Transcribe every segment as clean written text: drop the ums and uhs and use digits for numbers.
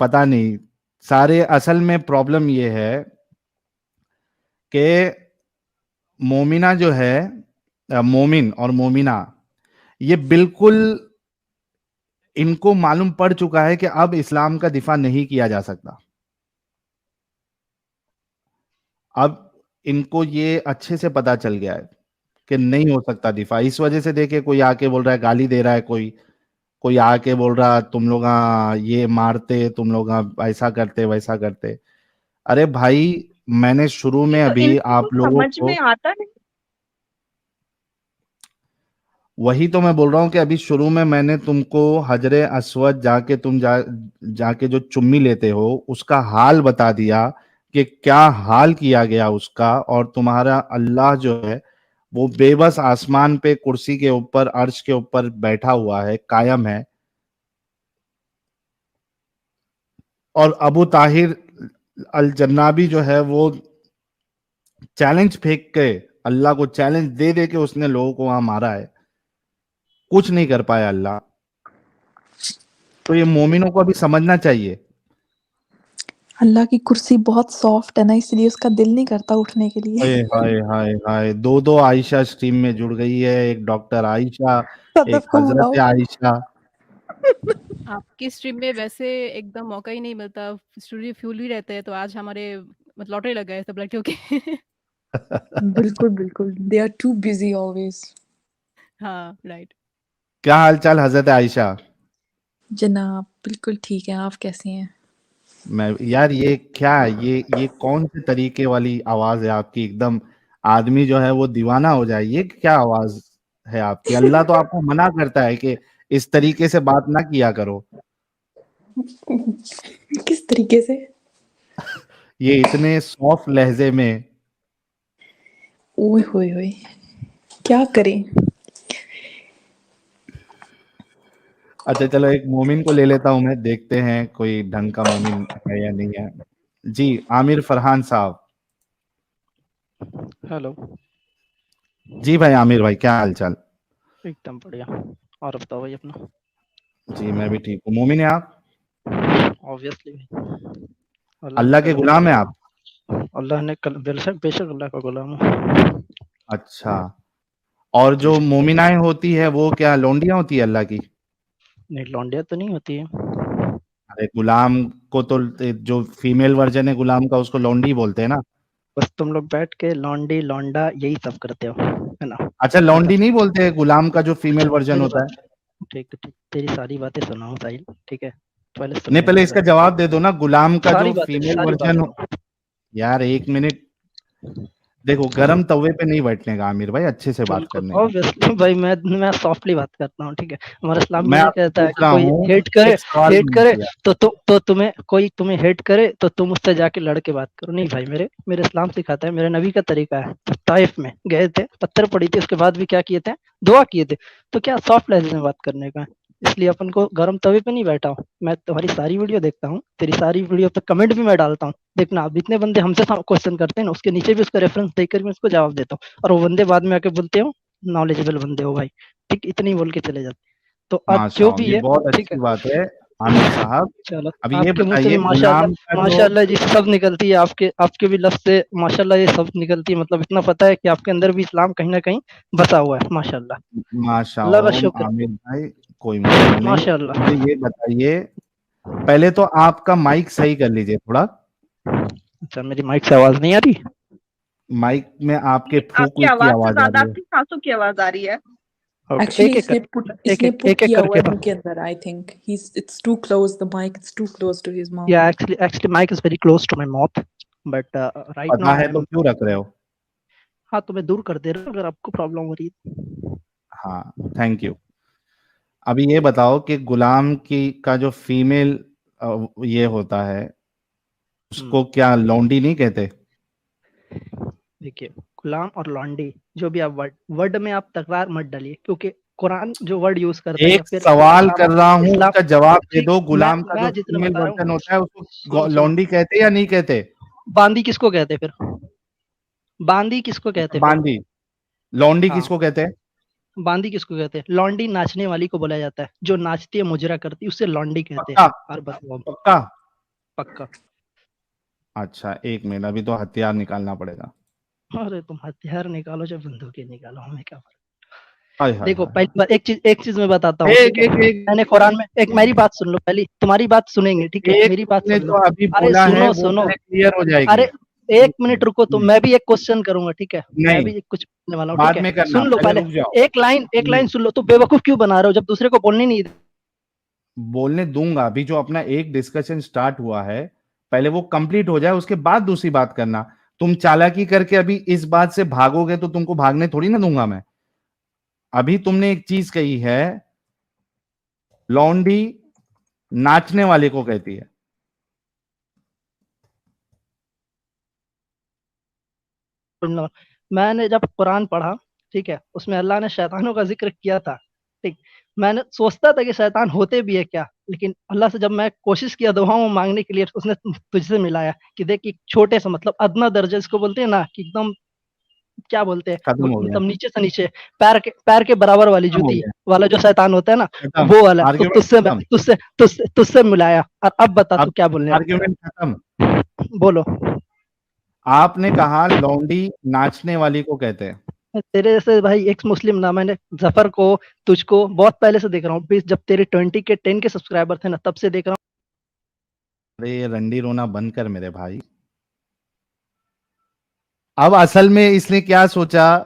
पता नहीं, सारे असल में प्रॉब्लम ये है कि मोमिना जो है, मोमिन और मोमिना, ये बिल्कुल इनको मालूम पड़ चुका है कि अब इस्लाम का दिफा नहीं किया जा सकता। अब इनको ये अच्छे से पता चल गया है कि नहीं हो सकता दिफा। इस वजह से देखे कोई आके बोल रहा है, गाली दे रहा है, कोई कोई आके बोल रहा तुम लोग ये मारते, तुम लोग ऐसा करते वैसा करते। अरे भाई, मैंने शुरू में तो अभी इनको आप कुछ लोगों समझ को में आता नहीं। वही तो मैं बोल रहा हूँ कि अभी शुरू में मैंने तुमको हजरे अस्वद जाके जाके जो चुम्मी लेते हो उसका हाल बता दिया कि क्या हाल किया गया उसका। और तुम्हारा अल्लाह जो है वो बेबस आसमान पे कुर्सी के ऊपर अर्श के ऊपर बैठा हुआ है, कायम है। और अबू ताहिर अल जन्नाबी जो है वो चैलेंज फेंक के, अल्लाह को चैलेंज दे दे के उसने लोगों को वहां मारा है, कुछ नहीं कर पाया अल्लाह। तो ये मोमिनों को अभी समझना चाहिए। अल्लाह की कुर्सी बहुत सॉफ्ट है ना, इसलिए उसका दिल नहीं करता उठने के लिए। हाय हाय हाय हाय, दो दो आयशा स्ट्रीम में जुड़ गई है, एक डॉक्टर आयशा, सदफ एक को हजरत बुलाओ। आयशा। आपकी स्ट्रीम में वैसे एकदम मौका ही नहीं मिलता, स्टूडियो फ्यूल ही रहते हैं, तो आज हमारे मतलब लॉटरी लग गए सब लड़कियों के। बिल्कुल बिल्कुल, they are too busy always. हाँ, राइट। क्या हाल चाल हजरत आयशा? जनाब बिल्कुल ठीक है, आप कैसी हैं? मैं यार, ये क्या है, ये कौन से तरीके वाली आवाज है आपकी? एकदम आदमी जो है वो दीवाना हो जाए। ये क्या आवाज है आपकी? अल्लाह तो आपको मना करता है कि इस तरीके से बात ना किया करो। किस तरीके से? ये इतने सॉफ्ट लहजे में। ओए होए होए, क्या करें। अच्छा चलो, एक मोमिन को ले लेता हूं मैं, देखते हैं कोई ढंग का मोमिन है या नहीं है। जी, आमिर फरहान साहब। हेलो। जी भाई आमिर भाई, क्या हाल चाल? एकदम बढ़िया। और बताओ भाई अपना। जी मैं भी ठीक हूँ। मोमिन है आप? ऑब्वियसली अल्लाह के गुलाम है आप? अल्लाह ने बेशक बेशक अल्लाह का गुलाम हूँ। अच्छा। और जो मोमिनाएं होती है वो क्या लौंडियां होती है अल्लाह की? नहीं, लौंडिया तो नहीं होती है। अरे गुलाम को तो जो फीमेल वर्जन है गुलाम का उसको लौंडी बोलते हैं ना। बस तुम लोग बैठ के लौंडी लौंडा यही सब करते हो, है ना? अच्छा, लौंडी नहीं बोलते गुलाम का जो फीमेल वर्जन मेरी होता बात, है? ठीक ठीक, तेरी सारी बातें सुनाओ साहिल, ठीक है? पहले सुन नहीं, मेरी पहले बात। इसका जवाब दे दो ना, गुलाम का जो फीमेल सारी वर्जन बातें हो। यार एक मिनट, देखो गरम तवे पे नहीं बैठने का आमिर भाई, अच्छे से बात बिल्कुल करने का। ऑब्वियसली भाई, मैं सॉफ्टली बात करता हूँ, ठीक है? हमारा इस्लाम मैं ये नहीं आपसे कहता है पूछ कि रहा कोई हूँ, हेट करे, एक सवाल हेट नहीं करे किया। तो तुम्हें कोई तुम्हें हेट करे तो तुम उससे जाके लड़ के बात करो। नहीं भाई, मेरे मेरे इस्लाम सिखाता है, मेरे नबी का तरीका है। ताइफ में गए थे, पत्थर पड़ी थी, उसके बाद भी क्या किए थे? दुआ किए थे। तो क्या सॉफ्ट लहजे में बात करने का है? इसलिए अपन को गर्म तवे पे नहीं बैठा हूँ। मैं तुम्हारी सारी वीडियो देखता हूँ, तेरी सारी वीडियो पे कमेंट भी मैं डालता हूँ। देखना, अब जितने बंदे हमसे क्वेश्चन करते हैं ना, उसके नीचे भी उसका रेफरेंस देकर मैं उसको जवाब देता हूँ, और वो बंदे बाद में आके बोलते हो नॉलेजेबल बंदे हो भाई। ठीक, इतनी बोल के चले जाते। तो आज जो माशाअल्लाह, भी ये है, बहुत ठीक है? अच्छी बात है आमिर साहब। चलो, अब ये आपके मुंह से भी बताइए, माशाल्लाह, गुलाम का जो माशाल्लाह जी सब निकलती है, आपके आपके भी लफ्ज से माशाल्लाह ये सब निकलती है। मतलब इतना पता है कि आपके अंदर भी इस्लाम कहीं ना कहीं बसा हुआ है, माशाल्लाह। अल्लाह का माशाअल्लाह शुक्र, आमिर भाई, कोई मुश्किल नहीं। माशाल्लाह। मुझे ये बताइए, पहले तो आपका माइक सही कर लीजिए थोड़ा। अच्छा, मेरी माइक से आवाज नहीं आ रही? माइक में आपके फूक आपकी वीक की आवाज से आवाज आ ज्यादा रही है। आपकी सांसों की आवाज आ रही है। ओके, एक्चुअली एक एक इसने पुट इसने पुट एक किया हुआ करके है मुंह के अंदर। I think he it's too close, the mic it's too close to his या mouth. Actually mic is very close to my mouth, but right now पता आई है तो एम। क्यों रख रहे हो? हाँ, तो मैं दूर कर दे रहा हूँ अगर आपको प्रॉब्लम हो रही है। हाँ, थैंक यू। अभी ये बताओ कि गुलाम की का जो फीमेल ये होता है उसको क्या लौंडी नहीं कहते? देखिए, गुलाम और लौंडी, जो भी आप वर्ड में आप तकरार मत डालिए, क्योंकि कुरान जो वर्ड यूज करता है, या एक फिर सवाल इस्लाम कर रहा हूं, इस्लाम उसका जवाब दे ठीक, दो। गुलाम का जो मैं जितना फीमेल बता रहा वर्जन हूँ, होता है उसको सुनो सुनो, लौंडी कहते या नहीं कहते? बांदी किसको कहते फिर? बांदी किसको कहते फिर? बांदी। लौंडी हाँ, किसको कहते हैं? बांदी किसको कहते हैं? लौंडी नाचने वाली को बोला जाता है, जो नाचती है, मुजरा करती है, उससे लौंडी कहते हैं। पक्का? और बताओ अब। पक्का? पक्का। अच्छा, 1 मिनट, अभी तो हथियार निकालना पड़ेगा। अरे तुम हथियार निकालो चाहे बंदूकें निकालो, हमें क्या फर्क। हाय हाय देखो हाय पहली बात, एक चीज मैं बताता हूँ, एक ठीक है। एक एक मैंने कुरान में, एक मेरी बात सुन लो, पहली तुम्हारी बात सुनेंगे, ठीक है, एक मेरी बात तुमने सुन लो। जो अभी अरे बोला है सुनो वो सुनो, पहले क्लियर हो जाएगी। अरे एक मिनट रुको, तो मैं भी एक क्वेश्चन करूंगा, ठीक है, मैं नहीं, भी कुछ पूछने वाला हूँ, ठीक बाद है। में करना, सुन लो पहले पहले, रुक जाओ। एक लाइन सुन लो। तो बेवकूफ क्यों बना रहे हो जब दूसरे को बोलने नहीं दे- बोलने दूंगा, अभी जो अपना एक डिस्कशन स्टार्ट हुआ है पहले वो कंप्लीट हो जाए, उसके बाद दूसरी बात करना। तुम चालाकी करके अभी इस बात से भागोगे तो तुमको भागने थोड़ी ना दूंगा मैं। अभी तुमने एक चीज कही है, लौंडी नाचने वाले को कहती है। सुन लो। मैंने जब कुरान पढ़ा, ठीक है, उसमें अल्लाह ने शैतानों का जिक्र किया था, ठीक। मैंने सोचता था कि शैतान होते भी है क्या, लेकिन अल्लाह से जब मैं कोशिश किया दुआओं मांगने के लिए, उसने तुझसे मिलाया कि देख एक छोटे से, मतलब अदना दर्जे जिसको बोलते हैं ना, कि एकदम क्या बोलते हैं, खत्म हो गया, मतलब नीचे से नीचे, पैर के बराबर वाली खत्म हो जूती गया, वाला जो शैतान होता है ना, खत्म, वो वाला। तो आर्ग्यूमेंट खत्म, तुझसे मिलाया। और अब बता तू अब क्या बोलने आर्ग्यूमेंट खत्म। वाला, बोलो। आपने कहा लौंडी नाचने वाली को कहते हैं। तेरे जैसे भाई एक्स मुस्लिम ना, मैंने जफर को, तुझको बहुत पहले से देख रहा हूँ, जब तेरे 10 के सब्सक्राइबर थे ना, तब से देख रहा अरे ये रंडी रोना बंद कर मेरे भाई। अब असल में इसने क्या सोचा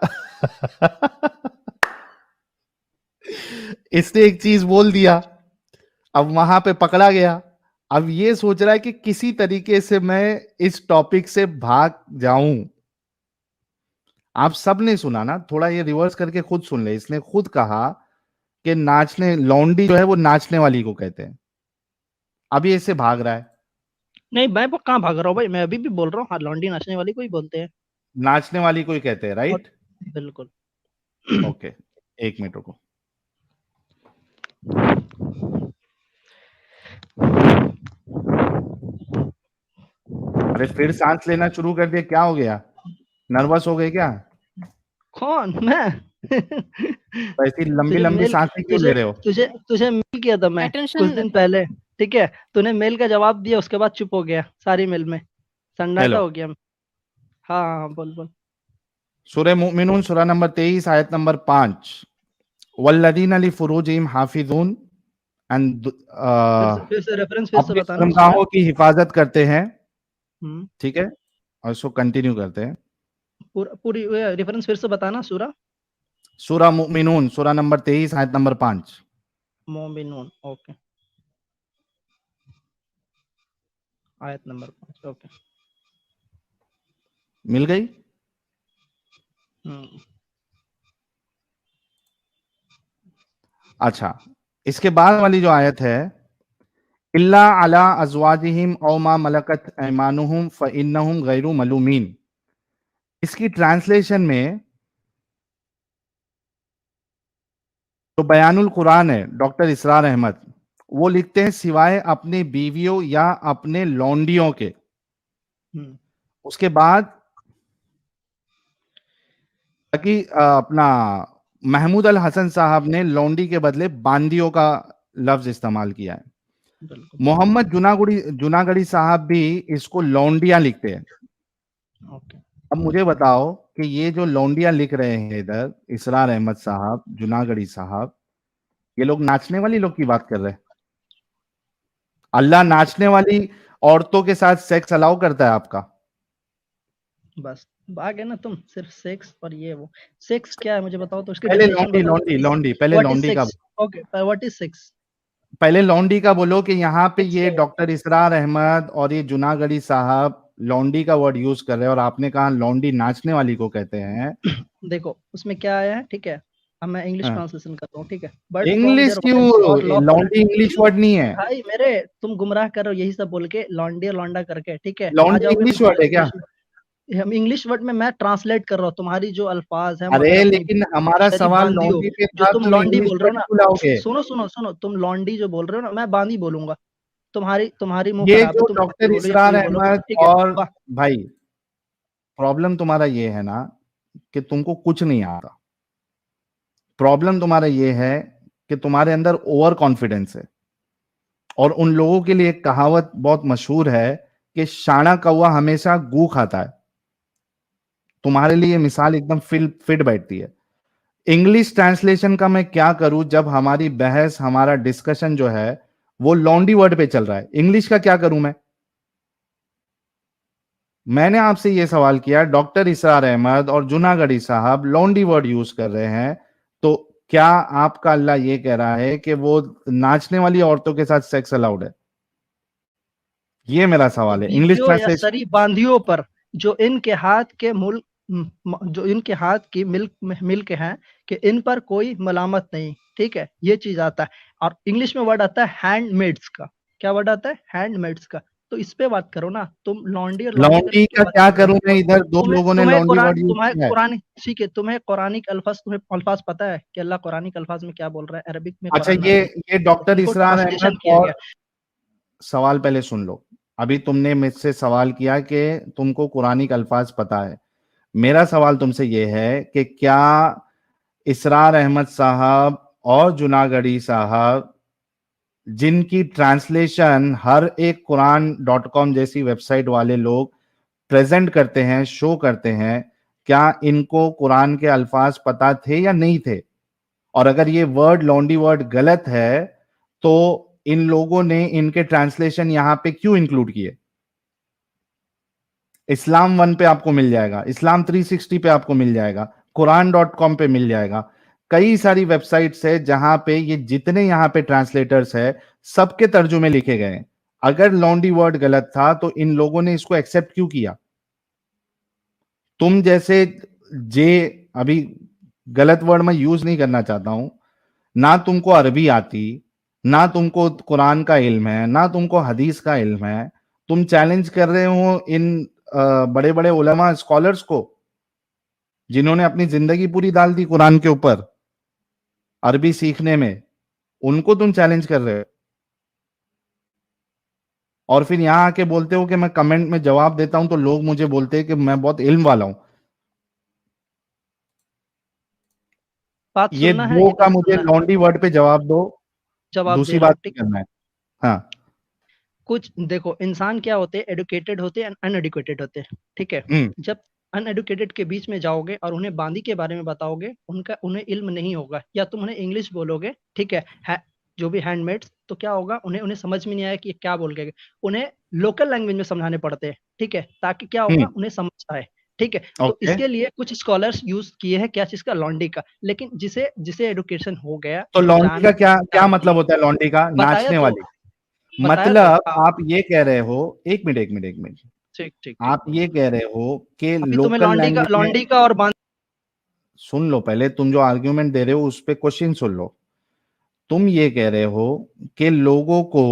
इसने एक चीज बोल दिया, अब वहां पे पकड़ा गया। अब ये सोच रहा है कि किसी तरीके से मैं इस टॉपिक से भाग जाऊं। आप सब ने सुना ना, थोड़ा ये रिवर्स करके खुद सुन ले। इसने खुद कहा कि नाचने, लौंडी जो है वो नाचने वाली को कहते हैं। अब ये इससे भाग रहा है। नहीं, मैं वो कहाँ भाग रहा हूँ भाई, मैं अभी भी बोल रहा हूँ, हाँ लौंडी नाचने वाली को ही बोलते हैं। नाचने वाली को ही कहते हैं, और राइट? बिल्कुल। ओके, 1 मिनट रुको। अरे फिर सांस लेना शुरू कर दिया, क्या हो गया? नर्वस हो गए क्या? कौन, मैं? तो ऐसी लंबी तुझे लंबी मेल सांसें क्यों ले तुझे रहे हो? तुझे तुझे मेल किया था मैं कुछ अटेंशन दिन पहले, ठीक है। तूने मेल का जवाब दिया, उसके बाद चुप हो गया सारी मेल में, सन्नाटा हेलो, हो गया। हाँ हाँ, बोल बोल। सूरह मुमिनून सूरह नंबर 23 आयत नंबर 5, वल्लदीन अली फुरूजिहिम हाफिजून, एंड फिर से रेफरेंस फिर से अपनी बताना सूरा। शर्मगाहों की हिफाजत करते हैं, हम्म। ठीक है, और इसको कंटिन्यू करते हैं। पूरी रेफरेंस फिर से बताना सूरा। सूरह मुमिनून सूरह नंबर 23 आयत नंबर 5। मोमिनून, ओके, आयत नंबर 5, ओके। मिल गई? हम्म। अच्छा, इसके बाद वाली जो आयत है, इल्ला अला अज़वाजिहिम औ मा मलकत ऐमानुहुम फ़इन्नहुम गैरु मलूमीन। इसकी ट्रांसलेशन में जो बयानुल कुरान है, डॉक्टर इसरार अहमद, वो लिखते हैं सिवाय अपनी बीवियों या अपने लौंडियों के। हम्म। उसके बाद कि अपना महमूद अल हसन साहब ने लौंडी के बदले बांदियों का लफ्ज इस्तेमाल किया है। बिल्कुल। मोहम्मद जुनागढ़ी साहब भी इसको लौंडियां लिखते हैं। ओके। अब मुझे बताओ कि ये जो लौंडियां लिख रहे हैं इधर, इसरार अहमद साहब, जुनागढ़ी साहब, ये लोग नाचने वाली लोग की बात कर रहे हैं? अल्लाह नाचने वाली औरतों के साथ सेक्स अलाउ करता है आपका? बस भाग है ना तुम, सिर्फ सेक्स और ये वो। सेक्स क्या है मुझे बताओ, तो उसकी पहले डेफिनेशन लौंडी बताओ। लौंडी लौंडी पहले व्हाट इज लौंडी का, sex? Okay, what is sex? पहले लौंडी का बोलो कि यहाँ पे सेक्स ये क्या डॉक्टर इसरार अहमद और ये जुनागढ़ी साहब लौंडी का वर्ड यूज कर रहे हैं और आपने कहा लौंडी नाचने वाली को कहते हैं। है? देखो उसमें क्या आया है, ठीक है। अब मैं इंग्लिश ट्रांसलेशन करता हूँ, ठीक है। बट फ्रॉम इंग्लिश देयर क्यों? वाइफ्स और लॉफुल। लौंडी इंग्लिश वर्ड नहीं है। भाई मेरे, तुम गुमराह कर रहे हो यही सब बोल के, लॉन्डी और लौंडा करके, ठीक है। आ लौंडी जाओगे इंग्लिश वर्ड है क्या? हम इंग्लिश वर्ड में मैं ट्रांसलेट कर रहा हूँ, तुम्हारी जो अल्फाज है, अगर अरे अपनी लेकिन हमारा शरीफ सवाल बांदी हो, लौंडी पे जो था, तुम तुम लॉन्डी इंग्लिश बोल रहे हो वर्ड ना, क्यों लाओगे? सुनो सुनो सुनो, तुम लॉन्डी जो बोल रहे हो ना, मैं बांदी बोलूंगा। तुम्हारी मुंह ये खराब है, जो तुम बांदी डॉक्टर बोलो या इसरार कोई बोलो, अहमद ठीक है। और वाह। भाई, प्रॉब्लम तुम्हारा ये है ना कि तुमको कुछ नहीं आता। प्रॉब्लम तुम्हारा ये है कि तुम्हारे अंदर ओवर कॉन्फिडेंस है, और उन लोगों के लिए एक कहावत बहुत मशहूर है कि शाना कौवा हमेशा गू खाता है। तुम्हारे लिए मिसाल एकदम फिट बैठती है। इंग्लिश ट्रांसलेशन का मैं क्या करूं जब हमारी बहस, हमारा डिस्कशन जो है वो लॉन्डी वर्ड पे चल रहा है। इंग्लिश का क्या करूं मैं? मैंने आपसे यह सवाल किया, डॉक्टर इसरार अहमद और जूनागढ़ी साहब लॉन्डी वर्ड यूज कर रहे हैं, तो क्या आपका अल्लाह ये कह रहा है कि वो नाचने वाली औरतों के साथ सेक्स अलाउड है? ये मेरा सवाल है। इंग्लिश बीवियों या ट्रांसलेशन सरी बांधियों पर जो इनके हाथ के जो इनके हाथ की मिल्क हैं कि इन पर कोई मलामत नहीं, ठीक है, ये चीज आता है। और इंग्लिश में वर्ड आता है हैंडमेड्स का। क्या वर्ड आता है? हैंडमेड्स का। तो इस पे बात करो ना, तुम लॉन्डी और लॉन्डी का क्या करूं मैं? इधर दो लोगों ने लॉन्डी वर्ड यूज किया है। कुरान, ठीक है, तुम्हें कुरानिक अल्फाज पता है कि अल्लाह कुरानिक अल्फाज में क्या बोल रहा है? अरबिक में अच्छा, कुरान में ये डॉक्टर इसको इसरार ट्रांसलेशन अहमद किया और गया। सवाल पहले सुन लो। अभी तुमने मुझसे सवाल किया कि तुमको कुरानिक अल्फाज पता है। मेरा सवाल तुमसे यह है कि क्या इसरार अहमद साहब और जूनागढ़ी साहब, जिनकी ट्रांसलेशन हर एक कुरान.com जैसी वेबसाइट वाले लोग प्रेजेंट करते हैं, शो करते हैं, क्या इनको कुरान के अल्फाज पता थे या नहीं थे? और अगर ये वर्ड लॉन्डी वर्ड गलत है तो इन लोगों ने इनके ट्रांसलेशन यहां पे क्यों इंक्लूड किए? इस्लाम 1 पे आपको मिल जाएगा, इस्लाम 360 पे आपको मिल जाएगा, कुरान.com पे मिल जाएगा। कई सारी वेबसाइट्स है जहां पे ये जितने यहां पे ट्रांसलेटर्स है सबके तर्जुमे लिखे गए हैं। अगर लॉन्डी वर्ड गलत था तो इन लोगों ने इसको एक्सेप्ट क्यों किया? तुम जैसे अभी गलत वर्ड मैं यूज नहीं करना चाहता हूं, ना तुमको अरबी आती, ना तुमको कुरान का इल्म है, ना तुमको हदीस का इल्म है। तुम चैलेंज कर रहे हो इन बड़े बड़े उलमा स्कॉलर्स को जिन्होंने अपनी जिंदगी पूरी डाल दी कुरान के ऊपर अरबी सीखने में, उनको तुम चैलेंज कर रहे हो। और फिर यहां आके बोलते हो कि मैं कमेंट में जवाब देता हूं तो लोग मुझे बोलते हैं कि मैं बहुत इल्म वाला हूं। बात ये सुनना है, दो ये का बात मुझे सुनना है। लॉन्डी वर्ड पे जवाब दो, जवाब दूसरी दे रहा बात हूँ, नहीं ठीक। करना है। हाँ, कुछ देखो, इंसान क्या होते हैं? एडुकेटेड होते हैं, अनएडुकेटेड होते हैं, ठीक है। जब अनएडुकेटेड के बीच में जाओगे और उन्हें बांदी के बारे में बताओगे, उन्हें इल्म नहीं होगा, या तुम उन्हें इंग्लिश बोलोगे, ठीक है, जो भी हैंडमेड्स, तो क्या होगा? उन्हें समझ में नहीं आया कि ये क्या बोल गए। उन्हें लोकल लैंग्वेज में समझाने पड़ते हैं, ठीक है, ताकि क्या होगा? उन्हें समझ आए, ठीक है। तो ओके। इसके लिए कुछ स्कॉलर्स यूज किए हैं क्या चीज का? लॉन्डी का। लेकिन जिसे एडुकेशन हो गया, तो जिसे लॉन्डी का जानने क्या की क्या आती मतलब है, होता है? लॉन्डी का बताया नाचने तो, वाली। बताया तो, मतलब हाँ, आप ये कह रहे हो, एक मिनट, ठीक ठीक ठीक। आप ये कह रहे हो कि अभी तुम्हें लोकल लैंग्वेज में, लॉन्डी का और सुन लो पहले, तुम जो आर्ग्यूमेंट दे रहे हो उस पे क्वेश्चन सुन लो। तुम ये कह रहे हो कि लोगों को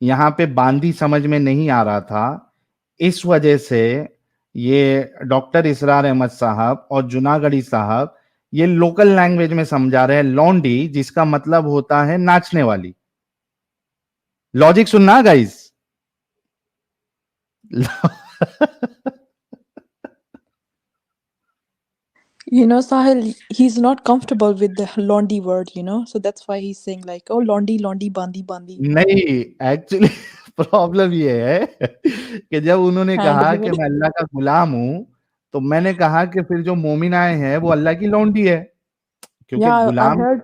यहां पे बांदी समझ में नहीं आ रहा था, इस वजह से ये डॉक्टर इसरार अहमद साहब और जूनागढ़ी साहब ये लोकल लैंग्वेज में समझा रहे हैं लॉन्डी, जिसका मतलब होता है नाचने वाली। लॉजिक सुनना guys. You know, Sahil, he's not comfortable with the Londi word, you know, so that's why he's saying like, oh, Londi, Londi, Bandi, Bandi. नहीं, एक्चुअली प्रॉब्लम ये है कि जब उन्होंने कहा कि Handmade. मैं अल्लाह का गुलाम हूं, तो मैंने कहा कि फिर जो मोमिनाएं हैं वो अल्लाह की लौंडी है, क्योंकि Yeah, I गुलाम। heard.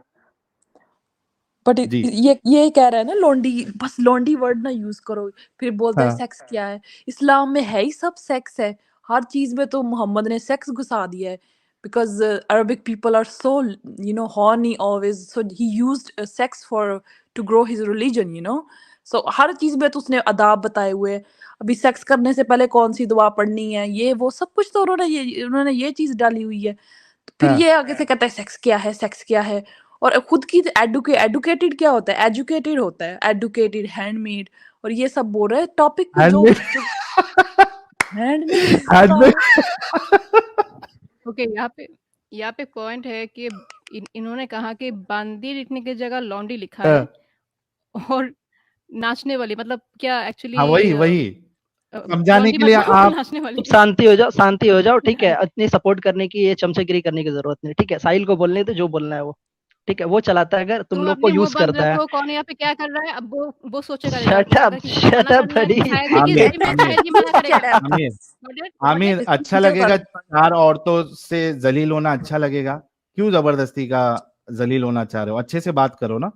बट जी, ये कह रहा है ना, लोंडी, बस लोंडी वर्ड ना यूज करो, फिर बोलता है हाँ, सेक्स क्या है? इस्लाम में है ही सब सेक्स है, हर चीज में तो मोहम्मद ने सेक्स घुसा दिया है, because Arabic people are so, you know, horny always, so he used sex for to grow his religion, you know. So हर चीज में तो उसने आदाब बताए हुए हैं। अभी सेक्स करने से पहले कौन सी दुआ पढ़नी है, ये वो सब कुछ तो उन्होंने ये चीज डाली हुई है। तो फिर हाँ। ये आगे से कहता है सेक्स क्या है, सेक्स क्या है? और खुद की एडुकेटेड क्या होता है? एजुकेटेड होता है, एडुकेटेड, हैंडमेड, और ये सब बोल रहे हैं टॉपिक पे जो हैंडमेड, हैंडमेड। हैंडमेड। ओके, यहाँ पे पॉइंट है कि इन्होंने कहा कि बांदी लिखने की जगह लौंडी लिखा है और नाचने वाली, मतलब क्या एक्चुअली हाँ, वही समझाने लौंडी के लिए मतलब आप, नाचने वाली? शांति हो जाओ, ठीक है। इतनी सपोर्ट करने की, ये चमचेगिरी करने की जरूरत नहीं, ठीक है। साहिल को बोलने दो जो बोलना है वो, ठीक है, वो चलाता है, अगर तुम तुम लोग को अपनी मुंह यूज बंद करता है। रखो, कौन यहाँ पे क्या कर रहा है, अब वो सोचेगा शट जाकर अप, कि क्या शट मना अप करना है, बड़ी। शायद ही आमिर सही में आमिर शायद ही मना Shut करेगा। up. Aamir Got it? Got Aamir it? अच्छा Listen to लगेगा, her. चार औरतों से जलील होना अच्छा लगेगा? क्यों जबरदस्ती का जलील होना चाह रहे हो? अच्छे से बात करो ना।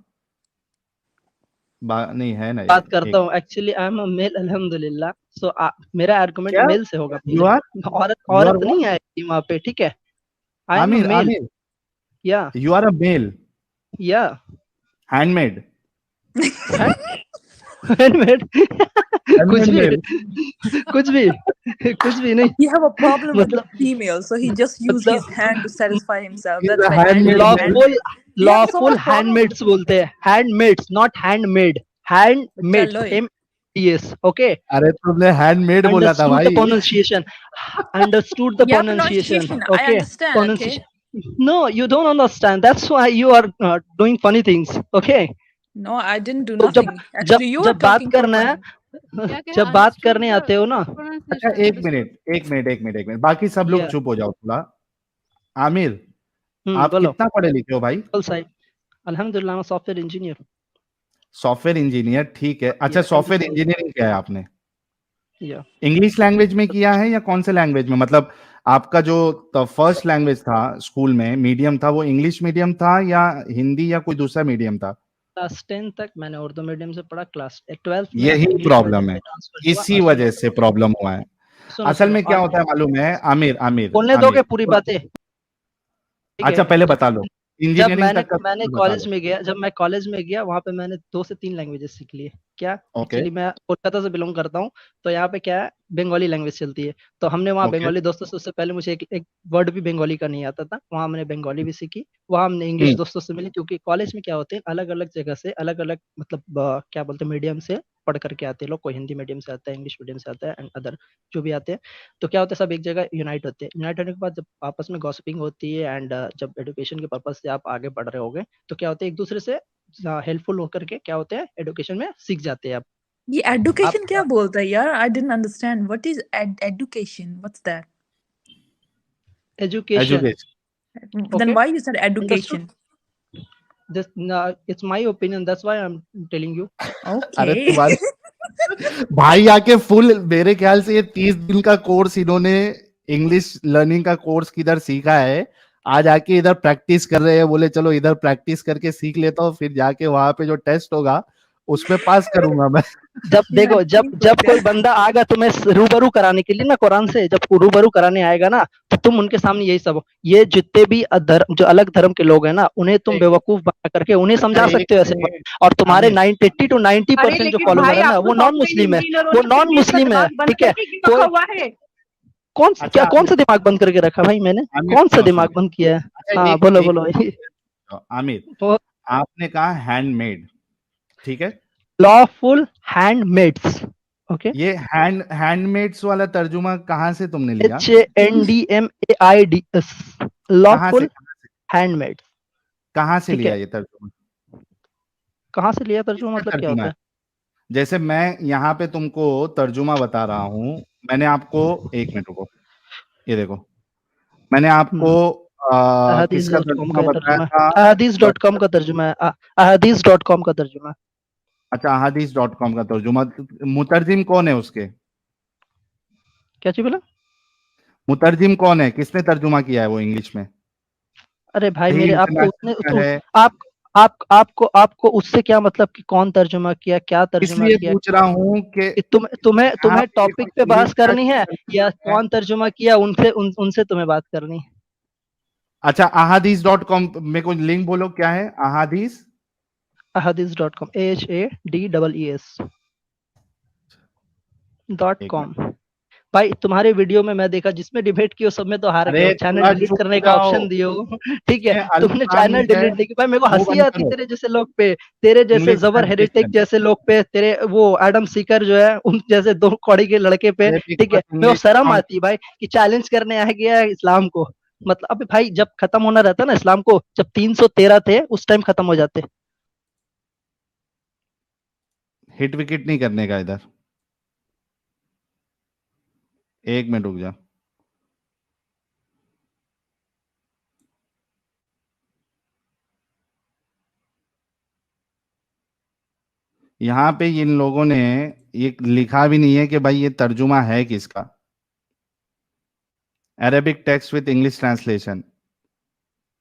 नहीं है ना ये बात करता एक हूँ, actually I am a male अल्हम्दुलिल्लाह। सो मेरा आर्गुमेंट क्या मेल से होगा यू आर पहले। औरत यू आर औरत व्हाट? नहीं आएगी वहां पे, ठीक है। I am a Aamir male. Aamir या यू आर अ मेल या हैंडमेड हैंडमेड। कुछ हैंडमेड भी मेल कुछ भी कुछ भी नहीं। You have a problem with the मतलब female, so he just used his hand to satisfy himself. Is That's a why handmade handmade, male. Lawful handmade. You have so lawful much problem with handmades बोलते हैं, handmades not handmade, handmades Chalo. MDS। Okay, अरे तुमने handmade बोला था understood the भाई। pronunciation, understood the Yeah, pronunciation, pronunciation. I okay, understand, okay? pronunciation. No, you don't understand, that's why you are doing funny things, okay। No, I didn't do तो जब nothing. जब Actually, you are जब बात talking too करना है, funny. क्या कहा? जब बात अंडरस्टूड करने द आते हो ना, अच्छा प्रोनाउंसिएशन, एक अंडरस्टूड। मिनट एक मिनट एक मिनट एक मिनट, बाकी सब लोग या चुप हो जाओ थोड़ा। आमिर आप बोलो। कितना पढ़े लिखे हो भाई? फुल साइड, अल्हम्दुलिल्लाह, मैं सॉफ्टवेयर इंजीनियर। सॉफ्टवेयर इंजीनियर, ठीक है। अच्छा या thank you software so engineering किया है आपने? मच। या इंग्लिश लैंग्वेज में किया है या कौन से लैंग्वेज में? मतलब आपका जो फर्स्ट लैंग्वेज था स्कूल में, मीडियम था, वो इंग्लिश मीडियम था या हिंदी या कोई दूसरा मीडियम था? क्लास 10 तक मैंने उर्दू मीडियम से पढ़ा, क्लास 12th में यही इंग्लिश मीडियम प्रॉब्लम में है, ट्रांसफर हुआ। इसी और सुनो वजह से प्रॉब्लम हुआ है। सुनो असल सुनो, में क्या और होता है मालूम है आमिर आमिर बोलने दोगे आमिर पूरी बातें, ठीक अच्छा है। पहले बता लो, जब इंजीनियरिंग मैंने तक का मैंने बता कॉलेज लो। में गया, जब मैं कॉलेज में गया, वहाँ पे मैंने 2 से 3 लैंग्वेजेस सीख लिए। क्या, ओके एक्चुअली मैं कोलकाता से बिलोंग करता हूँ, तो यहाँ पे क्या है, बंगाली लैंग्वेज चलती है। तो हमने वहाँ ओके बंगाली दोस्तों से, उससे पहले मुझे एक वर्ड भी बंगाली का नहीं आता था, वहाँ हमने बंगाली भी सीखी। वहाँ हमने इंग्लिश हम्म दोस्तों से मिली, क्योंकि कॉलेज में क्या होते हैं, अलग अलग जगह से, अलग अलग मतलब क्या बोलते हैं, मीडियम से पढ़ करके आते हैं लोग। कोई हिंदी मीडियम से आता है, इंग्लिश मीडियम से आता है, एंड अदर जो भी आते हैं। तो क्या होता है, सब एक जगह यूनाइट होते हैं। यूनाइट होने के बाद जब आपस में गॉसिपिंग होती है, एंड जब एजुकेशन के पर्पज से आप आगे बढ़ रहे होगे, तो क्या होता है, एक दूसरे से हेल्पफुल होकर के क्या होते हैं, एजुकेशन में सीख जाते हैं आप। ये education क्या आप बोलता है यार? I didn't understand. What is education? What's that? Education, education. Then okay, why you said understood. education? This it's my opinion, that's why I am telling you. अरे Okay. तुम्हारे भाई आके फुल, मेरे ख्याल से ये 30 दिन का कोर्स इन्होंने इंग्लिश लर्निंग का कोर्स किधर सीखा है, आज आके इधर प्रैक्टिस कर रहे हैं। बोले चलो इधर प्रैक्टिस करके सीख लेता हूँ, फिर जाके वहां पे जो टेस्ट होगा उसमें पास करूंगा मैं। जब Yeah, देखो, जब think जब like कोई that. बंदा आएगा तुम्हें रूबरू कराने के लिए ना कुरान से, जब रूबरू कराने आएगा ना, तो तुम उनके सामने यही सब, ये जितने भी जो अलग धर्म के लोग हैं ना, उन्हें तुम एक बेवकूफ बना करके उन्हें अच्छा समझा एक सकते हो ऐसे बात। मिनट और तुम्हारे आमिर 80 to 90% अरे जो लेकिन फॉलोवर भाई, है ना, आपको वो नॉन सॉफ्टवेयर मुस्लिम है, इंजीनियर वो होने के नॉन लिए इसका मुस्लिम है, दिमाग बंद ठीक है। करके क्यों कोई रखा हुआ है? अच्छा कौन सा दिमाग बंद करके रखा भाई मैंने, आमिर कौन सा सुनो दिमाग सुनो, बंद किया है? अच्छा हाँ, एक बोलो एक बोलो। आमिर वो आपने कहा हैंडमेड, ठीक है। लॉफुल हैंडमेड्स, ओके, ये हैंडमेड्स वाला तर्जुमा कहाँ से तुमने लिया? HANDMAIDS, लॉफुल कहाँ से हैंडमेड्स, कहाँ से ठीक लिया है। ये तर्जुमा? कहाँ से लिया तर्जुमा, किसने मतलब क्या तर्जुमा होता है? है? जैसे मैं यहाँ पे तुमको तर्जुमा बता रहा हूँ, मैंने आपको, एक मिनट रुको, ये देखो, मैंने आपको अहादीस किसका डॉट कॉम तर्जुमा का बताया तर्जुमा है, था? अहादीस डॉट कॉम का तर्जुमा है, अहादीस डॉट कॉम का तर्जुमा है। अच्छा अहादीस.com का तर्जुमा। मुतरजिम कौन है उसके? क्या चीज बोला? मुतरजिम कौन है, किसने तर्जुमा किया है वो इंग्लिश में? अरे भाई सही मेरे, आपको उतने इंटरनेशनल का है, आपको उससे क्या मतलब कि कौन तर्जुमा किया, क्या तर्जुमा इसलिए किया? पूछ रहा हूँ कि कि तुम्हें आप तुम्हें देखो टॉपिक पे इंग्लिश बहस का करनी है, या है। कौन तर्जुमा किया, उनसे तुम्हें बात करनी है। अच्छा अहादीस.com, मेरे को लिंक बोलो क्या है अहादीस? अहादीस डॉट कॉम, AHADEES डॉट एक कॉम। मिनट, भाई तुम्हारे वीडियो में मैं देखा, जिसमें डिबेट की, उस सब में तो हार गए अरे हो, चैनल थोड़ा डिलीट चुप हो करने का जाओ, ऑप्शन दिए हो। ठीक है, इसमें तुमने अल्फाज चैनल है, डिलीट नहीं किया। भाई मेरे को मुंह हंसी बंद आती करो। तेरे जैसे लोग पे, तेरे जैसे इंग्लिश जबर हेरिटेक ट्रांसलेशन, जैसे लोग पे, तेरे वो एडम सीकर जो है, उन जैसे दो कौड़ी के लड़के पे, अरे ठीक है। बिकॉज मेरे को इंग्लिश शर्म आती है भाई कि चैलेंज करने आ गया है इस्लाम को। मतलब अबे भाई, जब खत्म होना रहता ना इस्लाम को, जब 313 थे उस टाइम खत्म हो जाते। हिट विकेट नहीं करने का इधर, एक मिनट रुक जा। यहाँ पे इन लोगों ने ये लिखा भी नहीं है कि भाई ये तर्जुमा है किसका। Arabic text with English translation.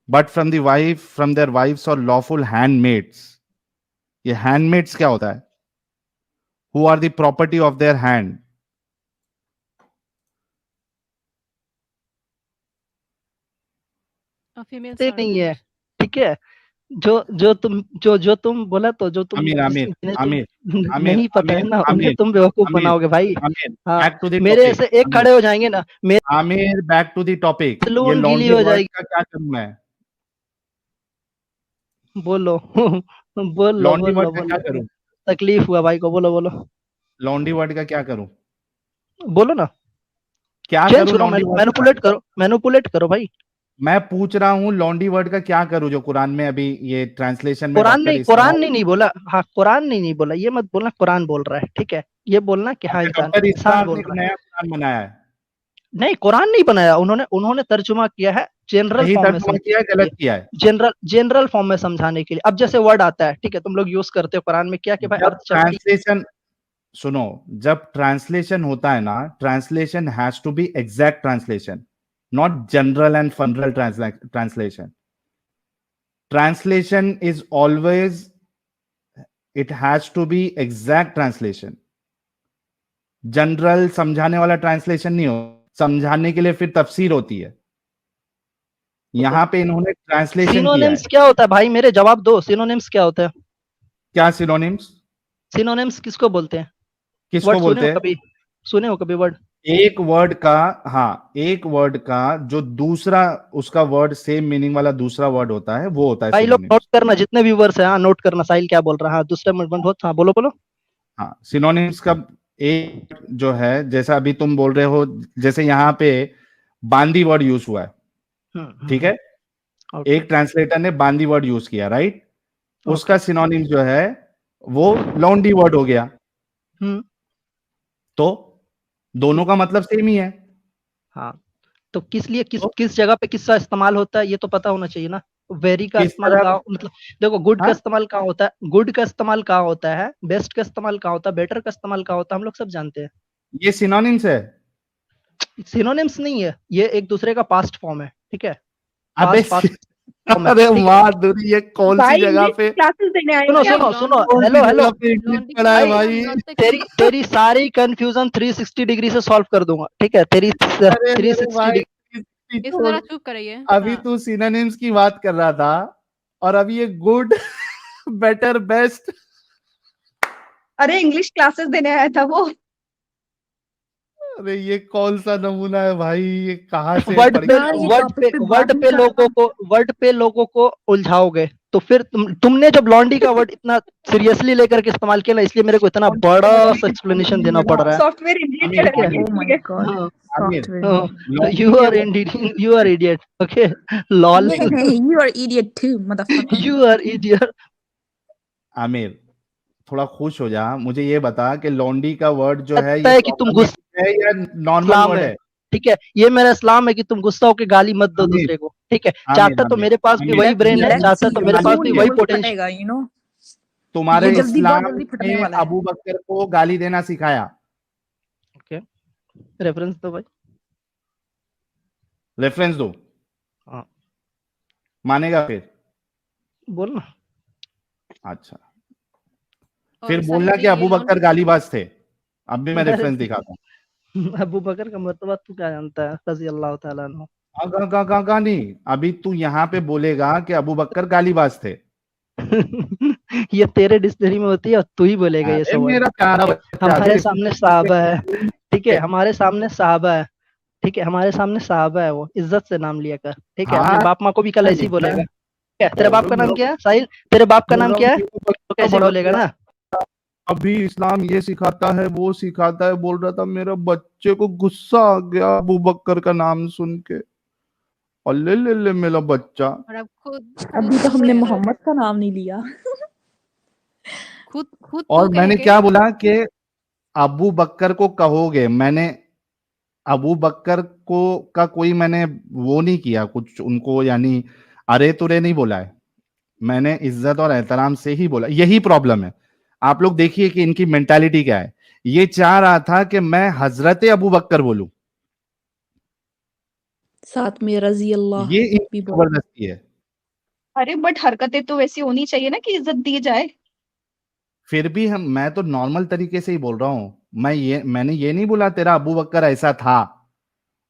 But from their wives or lawful handmaids. ये handmaids क्या होता है? Who are the property of their hand. A female से नहीं है, servant. ठीक है। जो तुम बोला, तो जो तुम आमिर आमिर जिन्हें आमिर तुम आमिर नहीं पता है ना, आमिर उन्हें आमिर तुम बेवकूफ आमिर बनाओगे भाई। आमिर हाँ, बैक टू द मेरे टॉपिक। ऐसे एक खड़े हो जाएंगे ना, मेरी Aamir back to the topic. ये सलून गीली लॉन्ड्री हो वर्ड जाएगी। का क्या करूं मैं? बोलो बोलो लॉन्ड्री बोलो वर्ड का क्या बोलो, करूं? तकलीफ हुआ भाई को, बोलो बोलो लॉन्ड्री वर्ड का क्या करूं? बोलो ना, क्या चेंज करूं करो, लॉन्ड्री वर्ड का? मैनिपुलेट करो, मैनिपुलेट करो भाई। मैं पूछ रहा हूं लॉन्ड्री वर्ड का क्या करूं जो कुरान में अभी ये ट्रांसलेशन में कुरान डॉक्टर नहीं, इस्तेमाल। कुरान नहीं बोला। हाँ, कुरान नहीं बोला, ये मत बोलना कुरान बोल रहा है, ठीक है। ये बोलना कि हाँ, इंसान डॉक्टर इंसान इस्लाम बोल ने रहा है। नया कुरान बनाया है। नहीं, कुरान नहीं बनाया उन्होंने तर्जुमा किया है जनरल सही फॉर्म में तर्जुमा किया है, समझाने के लिए, गलत किया है? जनरल फॉर्म में समझाने के लिए। अब जैसे वर्ड आता है, ठीक है, तुम लोग यूज करते हो कुरान में क्या कि भाई जब अर्थ चलती। ट्रांसलेशन सुनो, जब ट्रांसलेशन होता है ना, translation has to be exact translation, not general and funeral translation. Translation is always, it has to be exact translation. General समझाने वाला ट्रांसलेशन नहीं हो, समझाने के लिए फिर तफसीर होती है। यहां पे इन्होंने ट्रांसलेशन किया है। सिनोनिम्स क्या होता है भाई, मेरे जवाब दो, सिनोनिम्स क्या होता है? क्या सिनोनिम्स? सिनोनिम्स किसको बोलते हैं? किसको वर्ड बोलते हैं? सुने हो कभी वर्ड? एक वर्ड का, हाँ, एक वर्ड का जो दूसरा उसका वर्ड सेम मीनिंग वाला दूसरा वर्ड होता है, वो होता है भाई लोग सिनोनिम्स। नोट करना, जितने व्यूवर्स हैं, हाँ नोट करना, साहिल क्या बोल रहा है, हाँ दूसरा वर्ड बहुत, हाँ बोलो बोलो। हाँ, सिनोनिम्स का एक जो है, जैसा अभी तुम बोल रहे हो, जैसे यहाँ पे बांदी वर्ड यूज हुआ है, ठीक है, ओके, एक ट्रांसलेटर ने बांदी वर्ड यूज किया, राइट, उसका ओके। सिनोनिम जो है वो लॉन्डी वर्ड हो गया। तो दोनों का मतलब सेम ही है। हाँ, तो किस लिए, तो किस जगह पे किसका इस्तेमाल होता है, ये तो पता होना चाहिए ना। वेरी का किस इस्तेमाल तरह? कहाँ, मतलब देखो, गुड का हाँ, इस्तेमाल कहाँ होता है, गुड का इस्तेमाल कहाँ होता है, बेस्ट का इस्तेमाल कहाँ होता है, बेटर का इस्तेमाल कहाँ होता है, हम लोग सब जानते हैं। ये सिनोनिम्स है। सिनोनिम्स नहीं है, ये एक दूसरे का पास्ट फॉर्म है, ठीक है, अबे पास्ट फॉर्म है, अरे ठीक है। माधुरी, ये कौन सी भाई जगह इंग्लिश पे, क्लासेस देने आए सुनो हो क्या? सुनो सुनो, कौन सी हेलो हेलो, जगह पे इंग्लिश लॉन्ड्री पढ़ा है की भाई? तेरी सारी कंफ्यूजन 360 डिग्री से सॉल्व कर दूंगा, ठीक है, तेरी अरे मेरे 360 भाई, डिग्री। इसकी इसको छोड़। जरा चुप कराइए। अभी हाँ, तू सिनोनिम्स की बात कर रहा था और अभी ये गुड बेटर बेस्ट। अरे इंग्लिश क्लासेस देने आया था वो। अरे ये कौन सा नमूना है भाई, ये कहाँ से वर्ड पढ़ पे के यार ये आया? टॉपिक पे बात नहीं करना। वर्ड पे लोगों को उलझाओगे, तो फिर तुमने जब लॉन्डी का वर्ड इतना सीरियसली लेकर के इस्तेमाल किया ना, इसलिए मेरे को इतना बड़ा सा एक्सप्लेनेशन देना पड़ रहा है। सॉफ्टवेयर इंजीनियर आमिर, का Aamir, Oh my God, Aamir, software. Laundry you के आर वो- you are idiot, okay, lol, Hey, you are idiot too, motherfucker. You are idiot. Aamir, थोड़ा खुश हो जा, मुझे ये बता कि लॉन्डी का वर्ड जो है लगता ये है कि तुम problematic है या नॉर्मल इस्लाम वर्ड है, है? ठीक है, ये मेरा इस्लाम है कि तुम गुस्सा होकर गाली मत दो आमिर, दूसरे को, ठीक है। आमिर, चाहता तो आमिर, मेरे पास भी आमिर, वही ब्रेन है, Let's चाहता see तो मेरे पास कौन भी वही बोल पोटेंशियल। फटेगा, you know. तुम्हारे ये जल्दी बहुत इस्लाम जल्दी फटने ने वाला है। अबू बकर को गाली देना सिखाया। ओके, रेफरेंस दो भाई। रेफरेंस दो, हाँ, मानेगा फिर? बोल ना। अच्छा, और फिर साहिल बोलना जी, कि ये अबू बकर लॉन्ड्री गालीबाज थे। अब भी मैं अरे रेफरेंस दिखाता हूँ। अबू बकर का मर्तबा तू क्या जानता है, रजी अल्लाह ताला अन्हु। गा नहीं, अभी तू यहाँ पे बोलेगा कि अबू बकर गालीबाज थे। ये तेरे डिक्शनरी में होती है और तू ही बोलेगा ये अरे सब वर्ड। मेरा प्यारा बच्चा, हमारे अभी सामने सहाबा है, ठीक है, हमारे सामने सहाबा है, ठीक है, हमारे सामने सहाबा है, वो इज्जत से नाम लिया कर, ठीक है। अपने हाँ, बाप माँ को भी कल ऐसे ही बोलेगा, मैं ठीक है। तेरे बाप का नाम बोल क्या है साहिल, तेरे बाप का नाम रहा क्या हूँ है, कि अबू बकर तो का कैसे बड़ा बोलेगा ना। अभी इस्लाम ये सिखाता है वो सिखाता है, बोल रहा था, मेरा बच्चे को गुस्सा आ गया अबू बकर का नाम सुन के। और ले मेरा बच्चा। और अब खुद अभी तो तू हमने कह रहा है, मोहम्मद का नाम नहीं लिया। खुद खुद और तू कह मैंने के क्या बोला कि अबू बकर को कहोगे, मैंने अबू बकर को का कोई मैंने वो नहीं किया कुछ उनको, यानी अरे तुरे नहीं बोला है, मैंने इज्जत और एहतराम से ही बोला। यही प्रॉब्लम है, आप लोग देखिए कि इनकी मेंटालिटी क्या है। ये चाह रहा था कि मैं हजरत अबू बकर बोलूं, साथ में रजी अल्लाह ये इनकी भी बोल जबरदस्ती है। अरे बट हरकतें तो वैसी होनी चाहिए ना कि इज्जत दी जाए। फिर भी मैं तो नॉर्मल तरीके से ही बोल रहा हूं। मैंने ये नहीं बोला तेरा अबू बकर ऐसा था।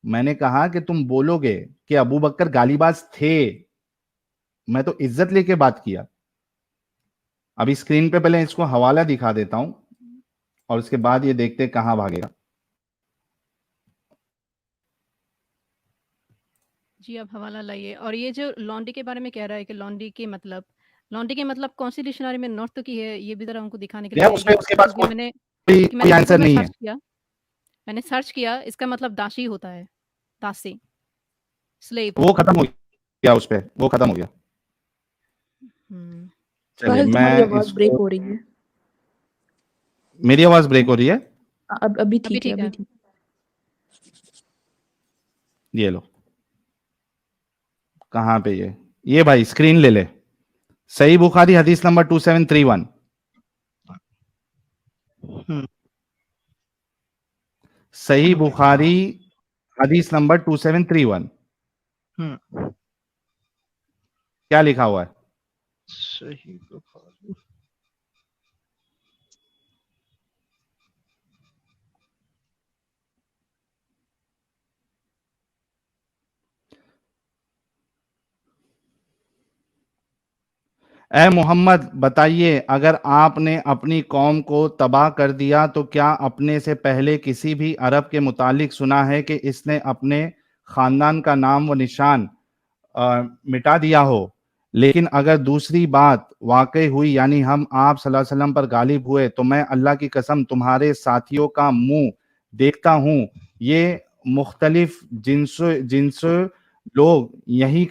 मैंने कहा कि तुम बोलोगे कि अबू बकर गालीबाज थे। मैं तो इज्जत लेके बात किया। अभी स्क्रीन पे पहले इसको हवाला दिखा देता हूं और उसके बाद ये देखते हैं कहां भागेगा। जी, आप हवाला लाइए। और ये जो लॉन्ड्री के बारे में कह रहा है कि लॉन्ड्री के मतलब कौन सी डिक्शनरी में नॉर्थ की है, ये भी ज़रा हमको दिखाने के लिए यार उसमें कहिए। उसके पास क्योंकि मैंने कोई आंसर गूगल में नहीं है। सर्च किया, इसका मतलब दासी होता है, दासी, स्लेव। वो खत्म हो गया, उस पे वो खत्म हो गया। हुँ। चलिए साहिल तुम्हारी मैं आवाज ब्रेक इसको, हो रही है। मेरी आवाज ब्रेक हो रही है। अब अभी अभी ठीक है, ठीक अभी है। ठीक। ये लो, कहां पे ये भाई स्क्रीन ले ले। सही बुखारी हदीस नंबर 2731। हम्म, सही बुखारी हदीस नंबर 2731। हम्म, क्या लिखा हुआ है? सही बुखारी। ए मोहम्मद बताइए, अगर आपने अपनी कौम को तबाह कर दिया तो क्या अपने से पहले किसी भी अरब के मुतालिक सुना है कि इसने अपने खानदान का नाम व निशान मिटा दिया हो? लेकिन अगर दूसरी बात वाकई हुई, यानी हम आप सल्लल्लाहु अलैहि वसल्लम पर गालिब हुए, तो मैं अल्लाह की कसम तुम्हारे साथियों का मुंह देखता हूं, ये मुख्तलिफ जिन्स जिन्स लोग यही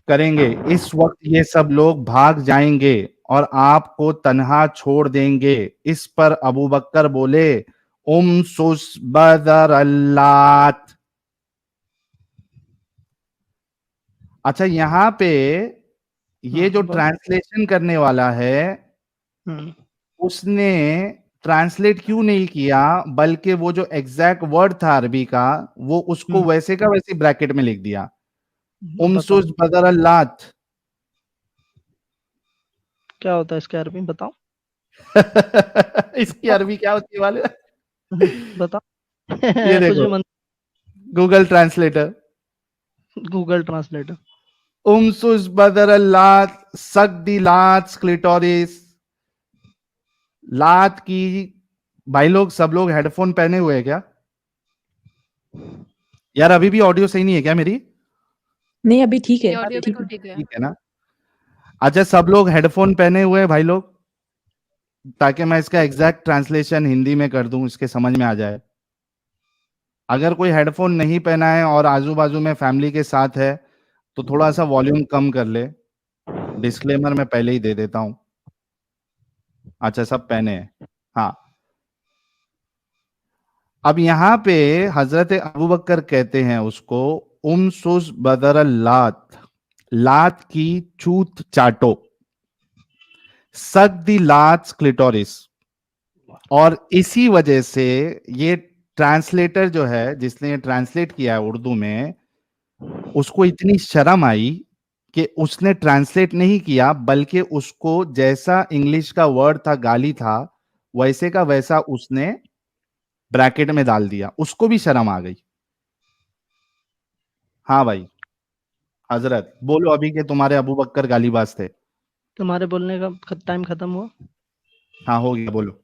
करेंगे। इस वक्त ये सब लोग भाग जाएंगे और आपको तन्हा छोड़ देंगे। इस पर अबू बकर बोले, सुस बदर अल्लात। अच्छा, यहां पे ये जो बस। ट्रांसलेशन करने वाला है, हम्म, उसने ट्रांसलेट क्यों नहीं किया, बल्कि वो जो एग्जैक्ट वर्ड था अरबी का, वो उसको हम्म, वैसे का वैसे ब्रैकेट में लिख दिया, बताओ सुस बदर अल्लात। क्या होता है इसके अरबी में, बताओ। इसकी अरबी क्या होती है वाले? बताओ। ये कुछ भी देखो, मन। Google translator. Google translator. उमसुस बदर लात सक दी लात क्लिटोरिस। लात की, भाई लोग सब लोग हेडफोन पहने हुए हैं क्या? यार अभी भी ऑडियो सही नहीं है क्या मेरी? नहीं, अभी ठीक ये है, ऑडियो ठीक बिल्कुल है। ठीक है। ठीक है ना? अच्छा, सब लोग हेडफोन पहने हुए हैं भाई लोग, ताकि मैं इसका एग्जैक्ट ट्रांसलेशन हिंदी में कर दूं, इसके समझ में आ जाए। अगर कोई हेडफोन नहीं पहना है और आजू बाजू में फैमिली के साथ है, तो थोड़ा सा वॉल्यूम कम कर ले। डिस्क्लेमर मैं पहले ही दे देता हूं। अच्छा, सब पहने हैं। हाँ, अब यहां पे हजरत अबू बकर कहते हैं उसको, सुस बदर लात, लात की चूत चाटो, सक दी लात क्लिटोरिस। और इसी वजह से ये ट्रांसलेटर जो है, जिसने ये ट्रांसलेट किया है उर्दू में, उसको इतनी शर्म आई कि उसने ट्रांसलेट नहीं किया, बल्कि उसको जैसा इंग्लिश का वर्ड था, गाली था, वैसे का वैसा उसने ब्रैकेट में डाल दिया। उसको भी शर्म आ गई। हाँ भाई, हजरत बोलो अभी के तुम्हारे अबू बकर गालीबाज थे। तुम्हारे बोलने का टाइम खत्म हुआ। हाँ, हो गया, बोलो।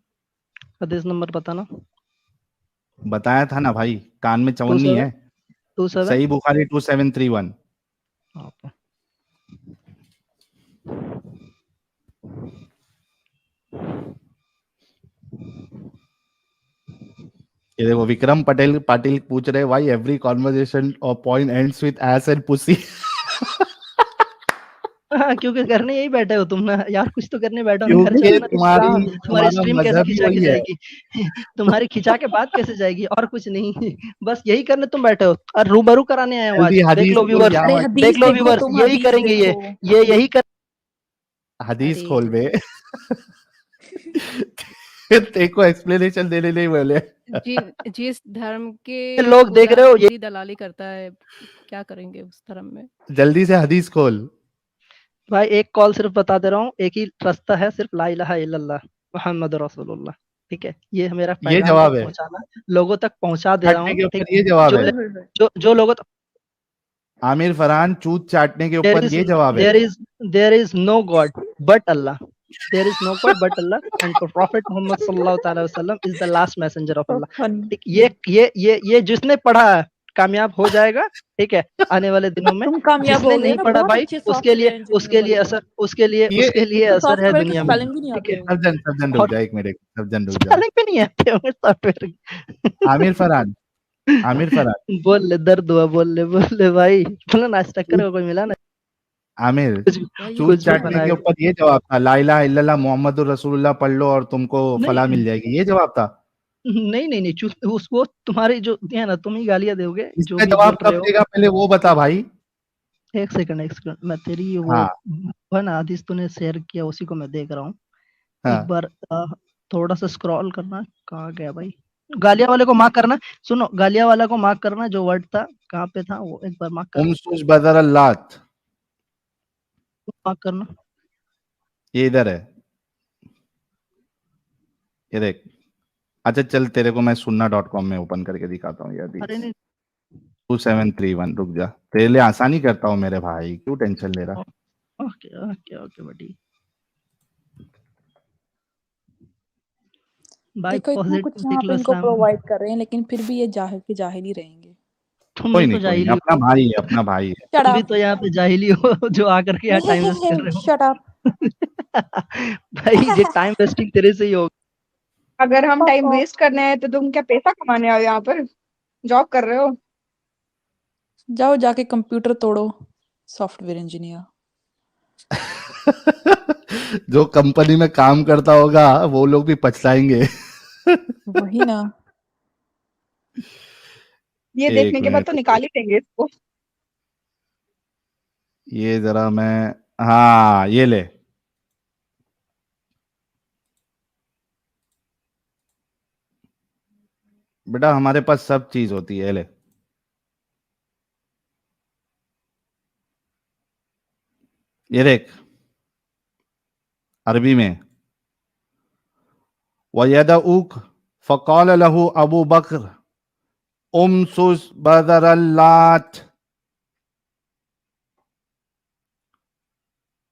हदीस नंबर बताना। बताया था ना भाई, कान में चवन्नी 27 है। 27। सही बुखारी 2731। ओके। ये देखो, विक्रम पटेल पाटिल पूछ रहे, व्हाई एवरी कॉन्वर्जेशन और point ends with S and pussy. हाँ, क्योंकि करने यही बैठे हो तुम ना यार, कुछ तो करने बैठे हो ना। घर क्योंकि चलो ना, इस्लाम तुम्हारी तुम्हारा स्ट्रीम कैसे मजहब ही खिंचा के वही है। जाएगी। तुम्हारी खिंचा के बात कैसे जाएगी, और कुछ नहीं। बस यही करने तुम बैठे हो, और रूबरू कराने आए हो आज। जल्दी देख हदीस लो खोल व्यूवर्स, यहाँ अरे मत। हदीस देख लो देखो, व्यूवर्स, तुम यही हदीस करेंगे देखो। ये यही कर। हदीस अरे! खोल बे। तेरे को एक्सप्लेनेशन देने नहीं बोले। जिस धर्म के लोग देख रहे हो ये खुदी दलाली करता है, क्या करेंगे उस धर्म में? जल्दी से हदीस खोल। भाई एक कॉल सिर्फ बता दे रहा हूँ, एक ही रास्ता है, सिर्फ ला इलाहा इल्लल्लाह मोहम्मद रसूलुल्लाह। ठीक है, ये मेरा ये पैगाम जवाब तक है। पहुंचाना, लोगों तक पहुंचा दे रहा चाटने हूँ। के ठीक ऊपर ये जवाब जो है। जो लोगों तक आमिर फरहान चूत चाटने के ऊपर ये जवाब है। there is no God but Allah. There is no God but Allah and Prophet Muhammad sallallahu alaihi wasallam is the last messenger of Allah. ठीक, ये जिसने पढ़ा कामयाब हो जाएगा। ठीक है, आने वाले दिनों में। तुम कामयाब जिसने हो गए नहीं ना, पढ़ा बहुत भाई, अच्छे उसके सॉफ्टवेयर लिए इंजीनियर उसके लिए बन असर उसके लिए ये- उसके लिए असर है सॉफ्टवेयर के दुनिया में। स्पेलिंग भी नहीं ठीक आते है, होंगे। सज्जन रुक और जा एक मिनट, सज्जन रुक जा। स्पेलिंग पे नहीं आते होंगे सॉफ्टवेयर। आमिर फरहान बोल ले, दर्द हुआ, बोल ले भाई। बोला नाश्ता करे कोई मिला ना, आमिर कुछ चूत कुछ भी चाटने के बनाएगा। ऊपर ये जवाब था, ला इलाहा इल्लल्लाह मोहम्मदुर रसूलुल्लाह पढ़ लो और तुमको फलाह मिल नहीं जाएगी, ये जवाब था। नहीं उसको तुम्हारी जो है ना, तुम ही गालियां दोगे जो इसका भी जवाब बोल रहे कब हो। देगा पहले वो बता भाई। एक सेकंड मैं तेरी वो हाँ है ना हदीस तूने शेयर किया, उसी को मैं देख रहा हूँ। हाँ एक बार थोड़ा सा स्क्रॉल करना, कहाँ गया भाई। गालिया वाले को मार्क करना, सुनो, गालिया वाला को मार्क करना, जो वर्ड था कहाँ पे था वो एक बार मार्क उमसुस बदर अल्लात, करना। ये इधर है, ये देख। अच्छा चल तेरे को मैं sunna.com में ओपन करके दिखाता हूँ यार। अरे नहीं 2731 रुक जा, तेरे लिए आसानी करता हूँ मेरे भाई, क्यों टेंशन ले रहा। ओके बटी भाई, देखो इतना कुछ पॉजिटिव यहाँ देख पे लो इनको इस्लाम। प्रोवाइड कर रहे हैं, लेकिन फिर भी ये जाहिल के जाहिल ही रहेंगे। तुम कोई भी नहीं तो कोई नहीं, जाहिली अपना हो, भाई है, अपना भाई है। Shut तुम भी up. तो यहाँ पे जाहिली हो जो आकर के यहाँ टाइम वेस्ट कर रहे हो। Shut up. भाई ये टाइम वेस्टिंग तेरे से ही होगा। अगर हम Fuck टाइम off. वेस्ट करने आए तो तुम क्या पैसा कमाने आओ यहाँ पर? जॉब कर रहे हो? जाओ जाके कंप्यूटर तोड़ो, सॉफ्टवेयर इंजीनियर। जो कंपनी में काम करता होगा वो लोग भी पछताएंगे। वही ना। ये एक देखने के बाद मिनट तो निकाल ही देंगे इसको। ये जरा मैं, हाँ ये ले, बेटा हमारे पास सब चीज होती है, ले ये देख अरबी में, वयदऊक फ़क़ाल लहू अबू बकर उमसुस बदरल्लात,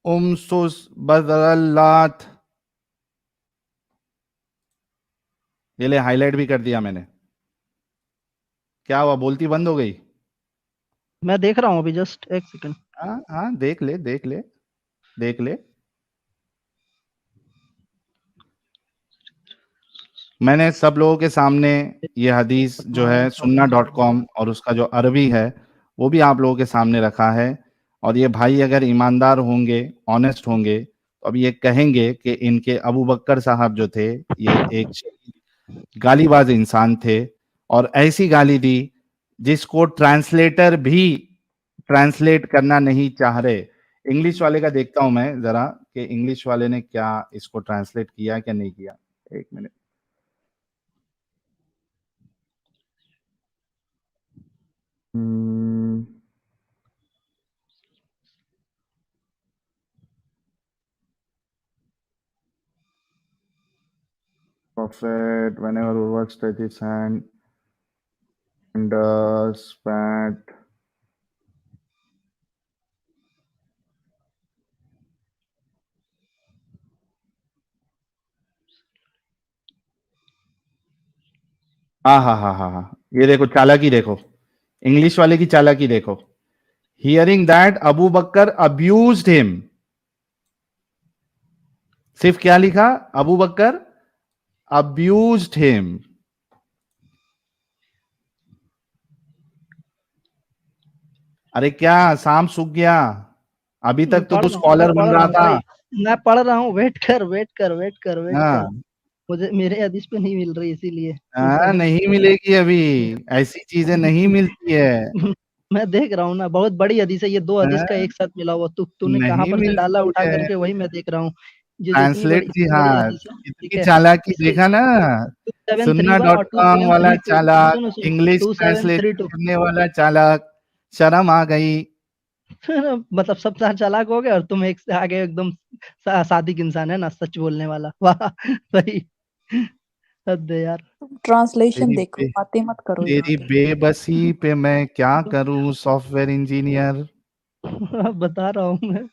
उमसुस बदरल्लात, ये ले हाईलाइट भी कर दिया मैंने। क्या हुआ, बोलती बंद हो गई? मैं देख रहा हूँ अभी, जस्ट एक सेकंड। हाँ हाँ देख ले देख ले देख ले। मैंने सब लोगों के सामने ये हदीस जो है sunna.com और उसका जो अरबी है वो भी आप लोगों के सामने रखा है। और ये भाई अगर ईमानदार होंगे, ऑनेस्ट होंगे, तो अब ये कहेंगे कि इनके अबू बकर साहब जो थे ये एक गालीबाज इंसान थे और ऐसी गाली दी जिसको ट्रांसलेटर भी ट्रांसलेट करना नहीं चाह रहे। इंग्लिश वाले का देखता हूं मैं जरा कि इंग्लिश वाले ने क्या इसको ट्रांसलेट किया क्या नहीं किया। एक minute. Prophet, whenever Urva stretched his hand and spat. हाँ, ये देखो चालाकी, देखो इंग्लिश वाले की चालाकी देखो। Hearing that Abu Bakr abused him, सिर्फ क्या लिखा, अबू बकर अब्यूज्ड हिम। अरे क्या सांप सूख गया? अभी तक तो तू स्कॉलर बन रहा था। मैं पढ़ रहा हूँ, वेट कर। हाँ मुझे मेरे हदीस पे नहीं मिल रही, इसीलिए। हाँ, नहीं मिलेगी अभी, ऐसी चीजें नहीं मिलती है। मैं देख रहा हूँ ना, बहुत बड़ी हदीस है ये, दो हदीस का एक साथ मिला हुआ। तूने कहाँ नहीं पर से डाला मिलती उठा है। करके, वही मैं देख रहा हूँ। ये जितनी ट्रांसलेट बड़ी जी, इतनी बड़ी हाँ, हदीस है, ठीक इतनी है, चालाकी इसे देखा ना, 2731 और सुन्ना.com वाला 2732 चालाक, सुनो सुनो इंग्लिश ट्रांसलेट 2732 करने वाला चालाक, शर्म आ गई। मतलब सब चालाक हो गए और तुम एक से आगे एकदम सादिक इंसान है ना, सच बोलने वाला। वाह भाई, हद है यार। ट्रांसलेशन तेरी देखो, बे, बातें मत करो यहाँ तेरी पे। बेबसी पे मैं क्या करूं सॉफ्टवेयर इंजीनियर, बता रहा हूँ मैं,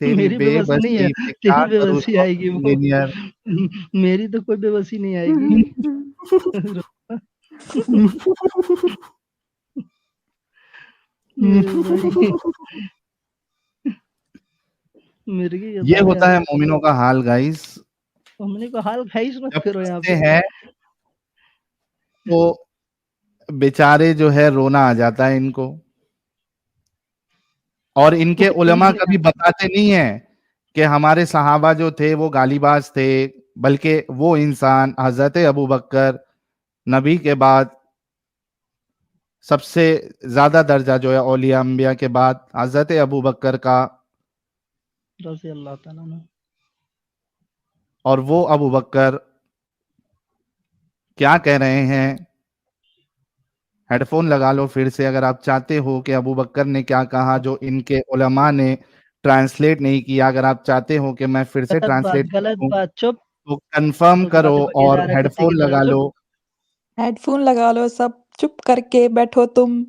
तेरी मेरी बेबसी नहीं है, बेबसी पे क्या तेरी करूं बेबसी आएगी सॉफ्टवेयर वो। इंजीनियर। मेरी तो कोई बेबसी नहीं आएगी। मेरे भाई, मिर्गी के ये दाने होता है मोमिनों का हाल गाइस। हमने को हाल खाइश मत जब करो यहाँ फंसते पे। हैं तो बेचारे जो है रोना आ जाता है इनको, और इनके कोई उलमा नहीं कभी बताते नहीं है कि हमारे सहाबा जो थे वो गालिबाज थे, बल्कि वो इंसान हजरत अबू बकर, नबी के बाद सबसे ज्यादा दर्जा जो है औलिया अंबिया के बाद हजरत अबू बकर का, रज़ी अल्लाह ताला अन्हु। और वो अबू बकर क्या कह रहे हैं, हेडफोन लगा लो फिर से अगर आप चाहते हो कि अबू बकर ने क्या कहा जो इनके उलमा ने ट्रांसलेट नहीं किया। अगर आप चाहते हो कि मैं फिर से ट्रांसलेट गलत करूं बात, चुप। तो कंफर्म कुछ करो बातें बकी जा और रहा है कुत्ते की हेडफोन तरह, लगा चुप। लो। हेडफोन लगा लो, सब चुप करके बैठो तुम।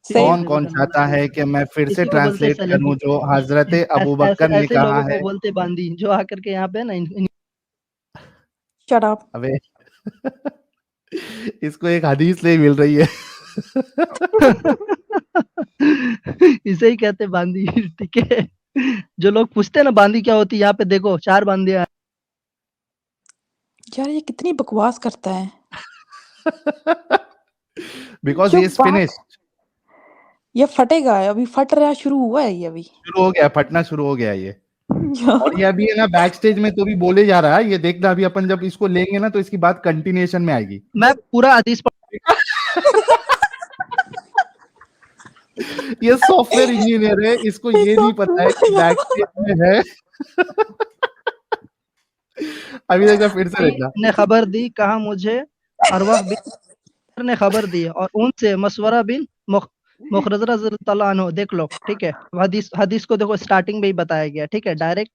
सही। कौन कौन चाहता है कि मैं फिर से इसी को बोलते ट्रांसलेट सलेफी। करूं जो हजरत अबू ऐसे बकर ने ऐसे कहा लोगों को है। बोलते बांदी, जो आकर के यहाँ पे ना शट अप। अबे इसको एक हदीस नहीं मिल रही है। इसे ही कहते बांदी, ठीक है। जो लोग पूछते हैं ना बांदी क्या होती है, यहाँ पे देखो 4 बांदियां। यार ये कितनी बकवास करता है। बिकॉज जो ही इज बात, फिनिश्ड। ये फटेगा, अभी फट रहा, शुरू हुआ है ये अभी। शुरू हो गया, फटना शुरू हो गया ये। और ये यार, अभी है ना बैक स्टेज में तो भी बोले जा रहा है, ये देखना अभी अपन जब इसको लेंगे ना तो इसकी बात कंटिन्यूएशन में आएगी। मैं पूरा हदीस ये सॉफ्टवेयर इंजीनियर है, इसको ये नहीं पता है कि बैक स्टेज में है। अभी देखना, फिर से देखना। ने खबर दी, कहा मुझे अरवाह बिन ने खबर दी और उनसे मसवरा बिन मुखरज रज़ी अल्लाह अन्हु, देख लो, ठीक है। हदीस हदीस को देखो स्टार्टिंग में ही बताया गया, ठीक है। डायरेक्ट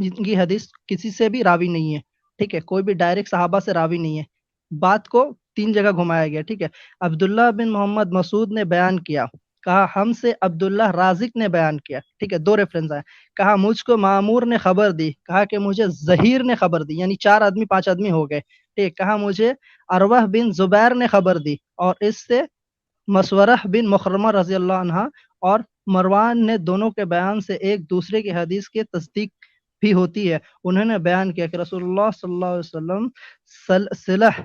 इनकी हदीस किसी से भी रावी नहीं है, ठीक है। कोई भी डायरेक्ट सहाबा से रावी नहीं है। बात को 3 जगह घुमाया गया, ठीक है। अब्दुल्लाह बिन मोहम्मद मसूद ने बयान किया, कहा हमसे अब्दुल्लाह राजिक ने बयान किया, ठीक है। 2 रेफरेंस आए। कहा मुझको मामूर ने खबर दी, कहा कि मुझे ज़हीर ने खबर दी, यानी 4 आदमी 5 आदमी हो गए, ठीक। कहा मुझे अरवाह बिन जुबैर ने खबर दी और इससे मसवरह बिन मुखरमा रज़ी अल्लाह अन्हा और मरवान ने, दोनों के बयान से एक दूसरे की हदीस की तस्दीक भी होती है। उन्होंने बयान किया कि रसूलुल्लाह सल्लल्लाहु अलैहि वसल्लम सुलह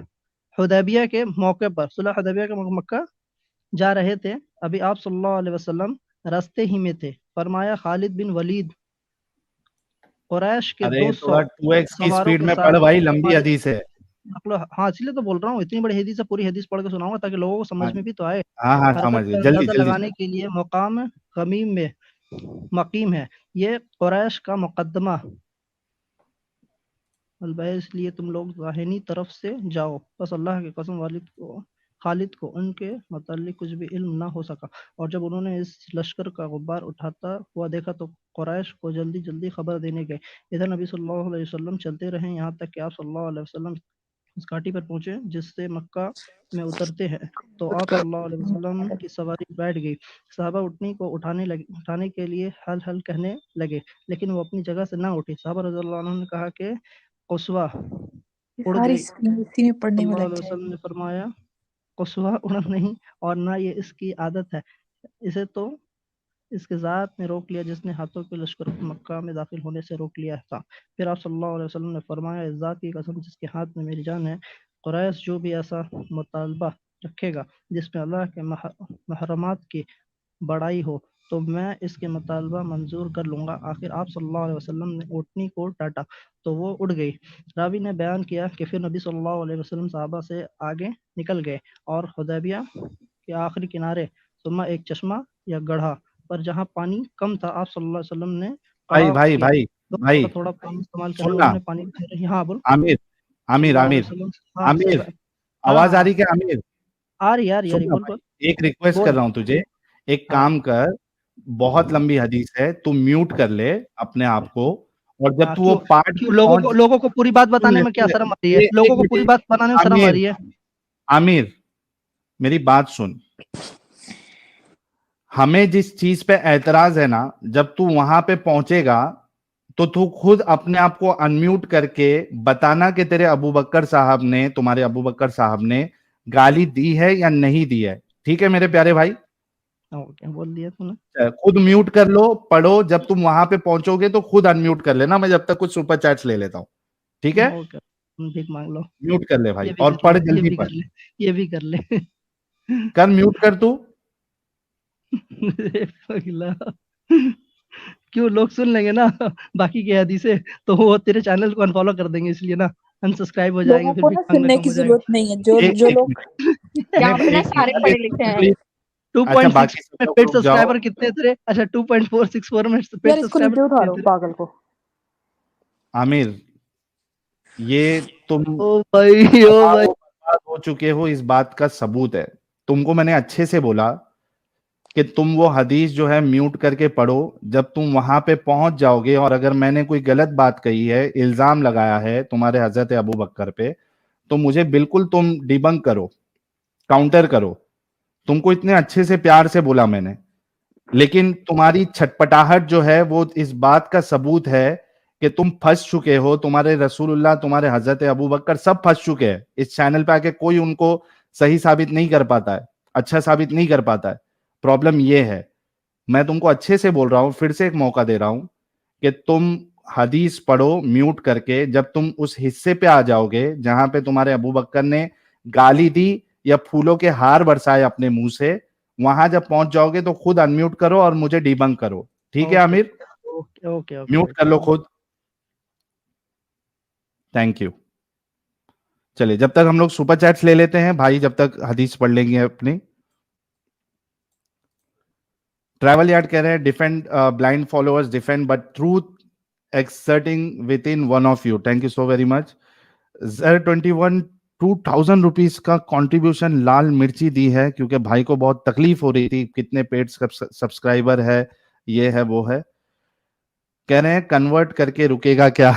हुदैबिया के मौके पर, सुलह हुदैबिया के मक्का जा रहे थे। अभी आप सल्लल्लाहु अलैहि वसल्लम रास्ते ही में थे। फरमाया खालिद बिन वलीद कुरैश के अरे 200 थोड़ा 2x की सवारों स्पीड के में साथ पढ़ भाई, लंबी हमारे हदीस है। हाँ, इसलिए तो बोल रहा हूँ, इतनी बड़ी हदीस है, पूरी हदीस पढ़ के सुनाऊंगा ताकि लोगों को हाँ समझ में भी तो आए। हाँ हाँ, हरकत समझ गए, का जल्दी अंदाजा जल्दी। लगाने के लिए मकाम गमीम में मकीम है, ये कुरैश का मुकद्दमा अलबा, इसलिए तुम लोग दाहिनी तरफ से जाओ। बस अल्लाह की कसम, खालिद को उनके मतलब कुछ भी इल्म ना हो सका। और जब उन्होंने इस लश्कर का गुब्बार उठाता हुआ देखा तो कुरैश को जल्दी जल्दी खबर देने गए। इधर नबी सल्लल्लाहु अलैहि वसल्लम चलते रहे, यहाँ तक कि आप सल्लल्लाहु अलैहि वसल्लम उस घाटी पर पहुंचे जिससे मक्का में उतरते हैं। तो आप सल्लल्लाहु अलैहि वसल्लम की सवारी बैठ गई। सहाबा उठनी को उठाने के लिए हल हल कहने लगे, लेकिन वो अपनी जगह से ना उठी। सहाबा रज़ियल्लाहु अन्हुम ने कहा कि कुस्वा ये उड़ सारी गई। स्क्रीन इसी में पढ़ने में सल्लल्लाहु लग अलैहि जाएगी। वसल्लम ने फरमाया कुस्वा उड़ा नहीं और ना ये इसकी आदत है, इसे तो इसके ज़ात ने रोक लिया जिसने हाथों के लश्कर को मक्का में दाखिल होने से रोक लिया था। फिर आप सल्लल्लाहु अलैहि वसल्लम ने फरमाया इस ज़ात की कसम जिसके हाथ में मेरी जान है, कुरैश जो भी ऐसा मुतालबा रखेगा जिसमें अल्लाह के महरमात की बड़ाई हो तो मैं इसके मुतालबा मंजूर कर लूँगा। आखिर आप सल्लल्लाहु अलैहि वसल्लम ने ऊँटनी को डांटा तो वो उड़ गई। रावी ने बयान किया कि फिर नबी सल्लल्लाहु अलैहि वसल्लम सहाबा से आगे निकल गए और हुदैबिया के आखिरी किनारे सुरमा एक चश्मा या गड्ढा पर जहाँ पानी कम था, आप सल्लल्लाहु अलैहि वसल्लम ने भाई कहा भाई कि भाई दोस्तों भाई का थोड़ा पानी इस्तेमाल करने सुनना, वालों ने पानी दे रही। हाँ बोलो। आमिर आमिर सल्लल्लाहु आमिर अलैहि वसल्लम। हाँ आमिर, सल्लल्लाहु। हाँ आवाज आ हाँ रही क्या आमिर? आ रही आ रही आ रही, सुनना बोल बोल भाई, एक रिक्वेस्ट कर बोल। रहा हूं तुझे, एक हाँ काम कर, बहुत लंबी हदीस है, तू म्यूट कर ले अपने आप को, और जब हाँ, तू वो क्यों पार्ट क्यों पे पहुंच, लोगों को पूरी बात सुन बताने ले में क्या सुन ले, शर्म आ रही है? एक लोगों को पूरी मिनट, बात बताने में शर्म आ आमिर रही है? आमिर मेरी बात सुन, हमें जिस चीज पे एतराज है ना, जब तू वहां पे पहुंचेगा तो तू खुद अपने आप को अनम्यूट करके बताना कि तेरे अबू बकर साहब ने, तुम्हारे अबू बकर साहब ने गाली दी है या नहीं दी है। ठीक है मेरे प्यारे भाई, क्या बोल दिया तूने? खुद म्यूट कर लो, पढ़ो, जब तुम वहां पे पहुंचोगे तो खुद अनम्यूट कर लेना, मैं जब तक कुछ सुपर चैट्स ले लेता हूं। ठीक है, ओके, भीख मांग लो। म्यूट कर ले भाई ये भी और कर पढ़, ले, ये जल्दी भी पढ़, कर ले, ये भी कर ले। कर म्यूट कर तू। पगला। क्यों, लोग सुन लेंगे ना बाकी की हदीसें, तो वो तेरे चैनल को अनफॉलो कर देंगे, इसलिए ना अनसब्सक्राइब हो जाएंगे, लोगों फिर को भी ना मांगना सुनने कम की हो जाएगा। जरूरत नहीं है, जो एक जो एक लोग मिनट यहाँ पे ना एक सारे मिनट, पढ़े एक लिखे मिनट हैं। प्लीज। अच्छा 2.6 बाकी सब में लोग पेड रुक जाओ। सब्सक्राइबर कितने थे? अच्छा 2.464 में पेड यार इसको सब्सक्राइबर नीचे उठा कितने लो थे? पागल को। आमिर, ये तुम ओ भाई, ओ तबाह भाई। हो बर्बाद हो चुके हो, इस बात का सबूत है। तुमको मैंने अच्छे से बोला कि तुम वो हदीस जो है म्यूट करके पढ़ो, जब तुम वहां पे पहुंच जाओगे और अगर मैंने कोई गलत बात कही है, इल्जाम लगाया है तुम्हारे हजरत अबू बकर पे, तो मुझे बिल्कुल तुम डिबंक करो, काउंटर करो। तुमको इतने अच्छे से प्यार से बोला मैंने, लेकिन तुम्हारी छटपटाहट जो है वो इस बात का सबूत है कि तुम फंस चुके हो। तुम्हारे रसूलुल्लाह, तुम्हारे हजरत अबू बकर सब फंस चुके हैं। इस चैनल पे आके कोई उनको सही साबित नहीं कर पाता है, अच्छा साबित नहीं कर पाता है। प्रॉब्लम ये है, मैं तुमको अच्छे से बोल रहा हूं, फिर से एक मौका दे रहा हूं कि तुम हदीस पढ़ो म्यूट करके। जब तुम उस हिस्से पे आ जाओगे जहां पे तुम्हारे अबू बकर ने गाली दी या फूलों के हार बरसाए अपने मुंह से, वहां जब पहुंच जाओगे तो खुद अनम्यूट करो और मुझे डिबंक करो। ठीक है okay Aamir, okay okay okay mute कर लो खुद। Thank you. चलिए, जब तक हम लोग सुपर चैट्स ले लेते हैं भाई, जब तक हदीस पढ़ लेंगे अपनी। ट्रैवल यार्ड कह रहे हैं defend blind followers defend but truth exerting with in one of you. Thank you so very much. ZR21 ₹2000 का कंट्रीब्यूशन लाल मिर्ची दी है, क्योंकि भाई को बहुत तकलीफ हो रही थी, कितने पेड सब्सक्राइबर है, ये है वो है। कह रहे हैं कन्वर्ट करके रुकेगा क्या?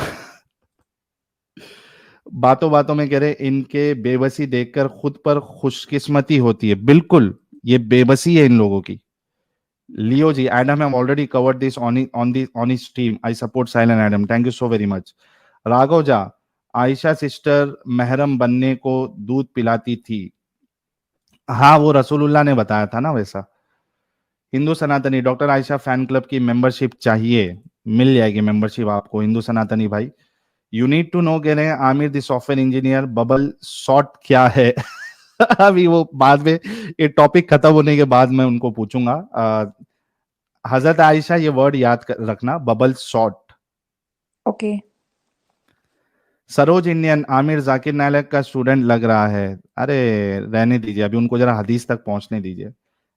बातों बातों में कह रहे हैं इनके बेबसी देखकर खुद पर खुशकिस्मती होती है। बिल्कुल, ये बेबसी है इन लोगों की। Leo ji, Adam have already covered this on his stream. I support silent Adam, thank you so very much. Raghav जा, आयशा सिस्टर महरम बनने को दूध पिलाती थी। हाँ, वो रसूलुल्लाह ने बताया था ना वैसा। हिंदू सनातनी, डॉक्टर आयशा फैन क्लब की मेंबरशिप चाहिए, मिल जाएगी मेंबरशिप आपको हिंदू सनातनी भाई। यू नीड टू नो, कह रहे हैं Aamir the software engineer, bubble shot क्या है? अभी वो बाद में, ये टॉपिक खत्म होने के बाद मैं उनको पूछूंगा। हजरत आयशा, ये वर्ड याद रखना, bubble shot. Okay. Saroj Indian, Aamir Zakir Naik का स्टूडेंट लग रहा है। अरे रहने दीजिए, अभी उनको जरा हदीस तक पहुंचने दीजिए।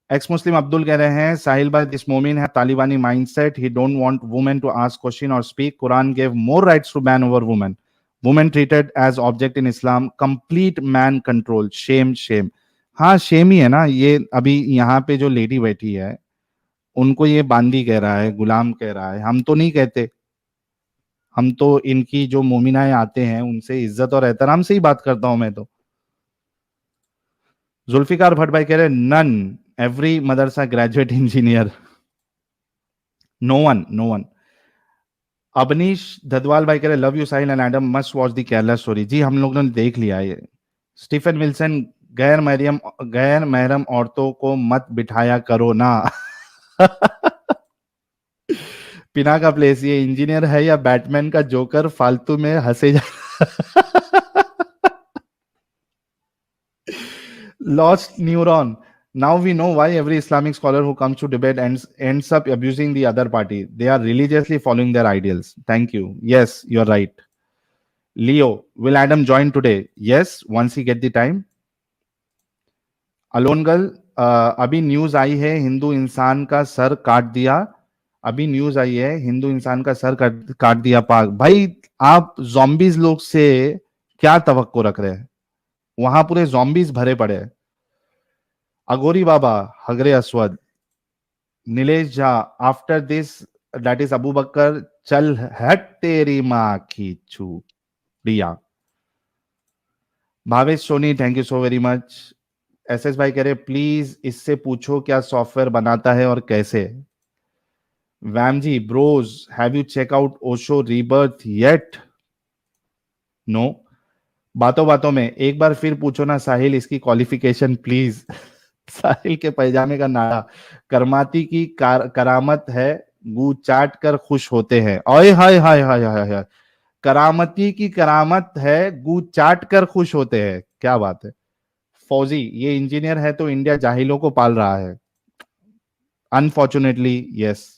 एक्स मुस्लिम अब्दुल कह रहे हैं साहिल भाई, दिस मोमिन है तालिबानी mindset, he don't want women to ask question और speak, Quran gave more rights to ban over women, women treated as object in Islam, complete man control, shame shame. हाँ शेम ही है ना ये। अभी यहाँ पे जो लेडी बैठी है, उनको ये बांदी कह रहा है, गुलाम कह रहा है, हम तो नहीं कहते। हम तो इनकी जो मोमिनाएं आते हैं उनसे इज्जत और एहतराम से ही बात करता हूं मैं तो। जुल्फिकार भट्ट भाई कह रहे हैं none, every madrasa graduate engineer, no one no one. Avneesh Dhadwal भाई कह रहे love you Sahil and Adam, must watch the Kerala story. जी हम लोगों ने देख लिया ये। स्टीफन विल्सन, गैर महरम औरतों को मत बिठाया करो ना। पिना का प्लेस, ये इंजीनियर है या बैटमैन का जोकर, फालतू में हंसे जा। Lost neuron. Now we know why every Islamic scholar who comes to debate ends up abusing the other party. They are religiously following their ideals. Thank you. Yes, you're right. Leo, will Adam join today? Yes, once he get the time. Alone girl, अभी news आई है हिंदू इंसान का sir काट दिया, अभी news आई है, हिंदू इंसान का सर काट दिया पाक। भाई आप जॉम्बीज लोग से क्या तवक्को रख रहे हैं? वहां पूरे जॉम्बीज भरे पड़े हैं। अगोरी बाबा, हगरे अस्वद, Nilesh Jha, after this that is Abu Bakr, चल हट तेरी माँ की चूड़िया। Bhavesh Soni, thank you so very much. SS भाई कह रहे प्लीज इससे पूछो क्या सॉफ्टवेयर बनाता है और कैसे। वैमजी bros, have you check out Osho rebirth yet? No. बातों बातों में एक बार फिर पूछो ना साहिल इसकी क्वालिफिकेशन प्लीज। साहिल के पैजामे का नारा, करमाती की करामत है, गू चाट कर खुश होते हैं। ओए हाय हाय हाय हाय हाय, करामती की करामत है, गू चाट कर खुश होते हैं। क्या बात है। फौजी, ये इंजीनियर है तो इंडिया जाहिलों को पाल रहा है। Unfortunately yes.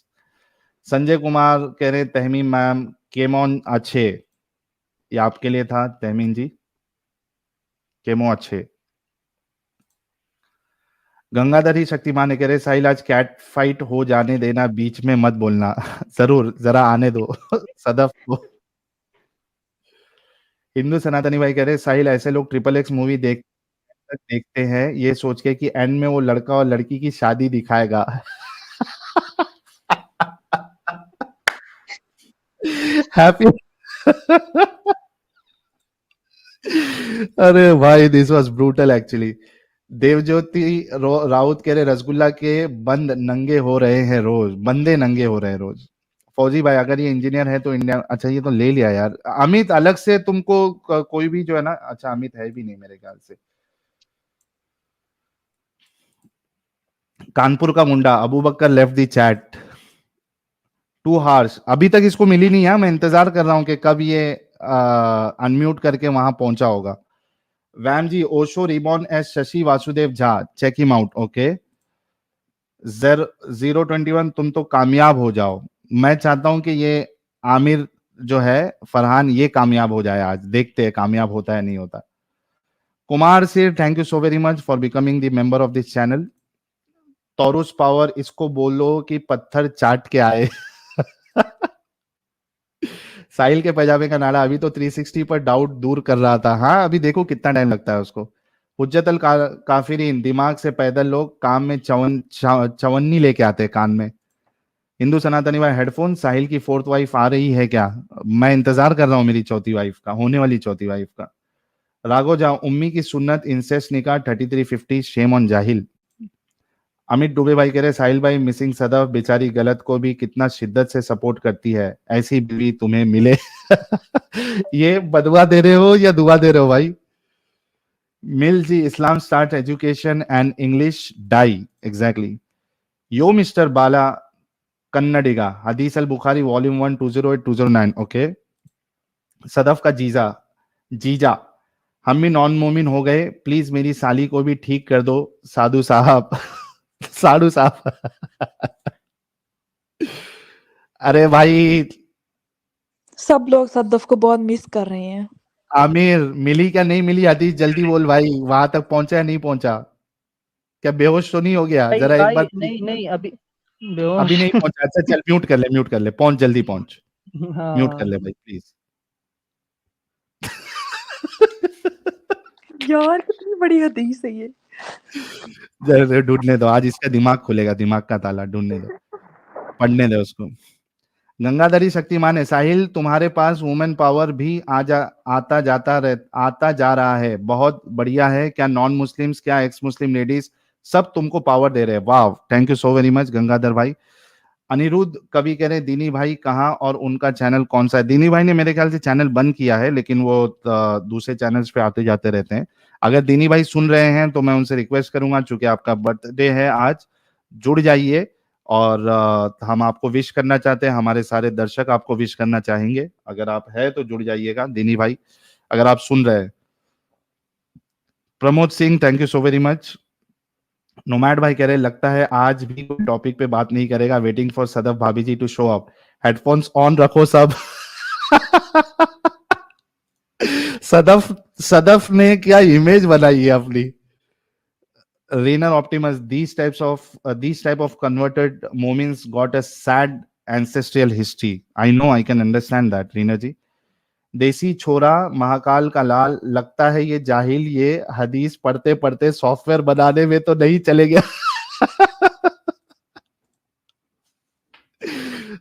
संजय कुमार कह रहे तहमीम मैम केमोन अच्छे, ये आपके लिए था तहमीन जी, केमो अच्छे। गंगाधरी शक्तिमान ने कह रहे साहिल आज कैट फाइट हो जाने देना, बीच में मत बोलना। जरूर, जरा आने दो। सदफ को। हिंदू सनातनी भाई कह रहे साहिल ऐसे लोग ट्रिपल एक्स मूवी देखते हैं ये सोच के कि एंड में वो लड़का और लड़की की शादी दिखाएगा। हैप्पी। अरे भाई this was brutal actually. Devjyoti Raut कह रहे रसगुल्ला के बंद नंगे हो रहे हैं रोज, बंदे नंगे हो रहे हैं रोज। फौजी भाई अगर ये इंजीनियर है तो इंडिया, अच्छा ये तो ले लिया यार। अमित अलग से तुमको कोई भी जो है ना, अच्छा अमित है भी नहीं मेरे ख्याल से। कानपुर का मुंडा, Abu Bakr left the chat, to Harsh. अभी तक इसको मिली नहीं है, मैं इंतजार कर रहा हूं कि कब ये अनम्यूट करके वहां पहुंचा होगा। वैम जी, Osho reborn S Shashi Vasudev Jha, check him out. Okay 021, तुम तो कामयाब हो जाओ। मैं चाहता हूं कि ये आमिर जो है फरहान, ये कामयाब हो जाए आज, देखते हैं कामयाब होता है नहीं होता। Kumar sir, thank you so very much for becoming the member of this channel. Taurus power, इसको बोलो कि पत्थर चाट के आए। साहिल के पैजामे का नारा अभी तो 360 पर डाउट दूर कर रहा था। हाँ अभी देखो कितना टाइम लगता है उसको। हुज्जतल काफिरीन, दिमाग से पैदल लोग काम में चवन्नी लेके आते हैं कान में। हिंदू सनातनी भाई हेडफोन, साहिल की फोर्थ वाइफ आ रही है क्या? मैं इंतजार कर रहा हूँ मेरी चौथी वाइफ का, होने वाली चौथी वाइफ का। राघो जा, उम्मी की सुन्नत इंसेस्ट निकाह 3350, शेम ऑन जाहिल। अमित डुबे भाई कह रहे साहिल भाई मिसिंग सदफ बेचारी गलत को भी कितना शिद्दत से सपोर्ट करती है, ऐसी बीवी तुम्हें मिले। ये बदवा दे रहे हो या दुआ दे रहे हो भाई? मिल जी, इस्लाम start education and English die, exactly. Yo mister Bala Kannadiga, हदीस अल बुखारी वॉल्यूम 1 208-209। ओके सदफ का जीजा, जीजा हम भी नॉन मोमिन हो गए, प्लीज मेरी साली को भी ठीक कर दो साधु साहब। साधु साहब। अरे भाई सब लोग सदफ को बहुत मिस कर रहे हैं। आमिर, मिली क्या नहीं मिली हदीस जल्दी बोल भाई, वहां तक पहुंचा या नहीं पहुंचा? क्या बेहोश तो नहीं हो गया? भाई जरा एक बार। नहीं नहीं अभी अभी नहीं पहुंचा? अच्छा चल म्यूट कर ले, म्यूट कर ले, पहुंच जल्दी पहुंच, म्यूट कर ले हाँ भाई प्लीज। यार कितनी बड़ी हदीस है ये। जरा ढूंढने दो, आज इसका दिमाग खुलेगा, दिमाग का ताला ढूंढने दो, पढ़ने दो उसको। गंगाधरी शक्तिमान है, साहिल तुम्हारे पास वुमेन पावर भी आता जा रहा है, बहुत बढ़िया है। क्या नॉन मुस्लिम्स, क्या एक्स मुस्लिम लेडीज, सब तुमको पावर दे रहे हैं। वाह, thank you so very much Gangadhar भाई। अनिरुद्ध कवि कह रहे दीनी भाई कहाँ और उनका चैनल कौन सा है? दीनी भाई ने मेरे ख्याल से चैनल बंद किया है, लेकिन वो दूसरे चैनल्स पे आते जाते रहते हैं। अगर दीनी भाई सुन रहे हैं तो मैं उनसे रिक्वेस्ट करूंगा, चूंकि आपका बर्थडे है आज, जुड़ जाइए। और हम आपको विश करना चाहते हैं, हमारे सारे दर्शक आपको विश करना चाहेंगे। अगर आप है तो जुड़ जाइएगा दीनी भाई, अगर आप सुन रहे हैं। Pramod Singh, thank you so very much. Nomad भाई कह रहे लगता है आज भी कोई टॉपिक पे बात नहीं करेगा, वेटिंग फॉर सदफ भाभी ji to show up, headphones on रखो सब। सदफ ने क्या इमेज बनाई है अपनी। रेनर Optimus, these type of converted moments got a sad ancestral history. I know, I can understand that, Reena ji. Desi छोरा महाकाल का लाल, लगता है ये जाहिल, ये हदीस पढ़ते पढ़ते सॉफ्टवेयर बनाने में तो नहीं चले गया.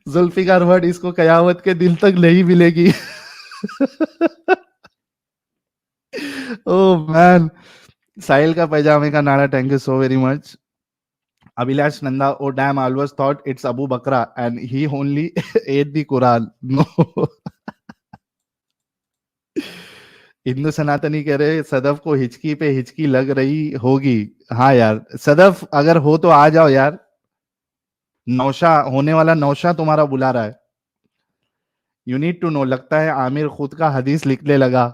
जुल्फिकार भट्ट, इसको कयामत के दिन तक नहीं मिलेगी. Oh man. साहिल का पैजामे का नारा, thank you so very much. Abhilash Nanda, oh damn, I always thought it's Abu Bakra and he only ate the Quran. No. Hindu सनातनी कह रहे सदफ को हिचकी पे हिचकी लग रही होगी. हाँ यार, सदफ अगर हो तो आ जाओ यार. नौशा होने वाला, नौशा तुम्हारा बुला रहा है. You need to know. लगता है आमिर खुद का हदीस लिखने लगा.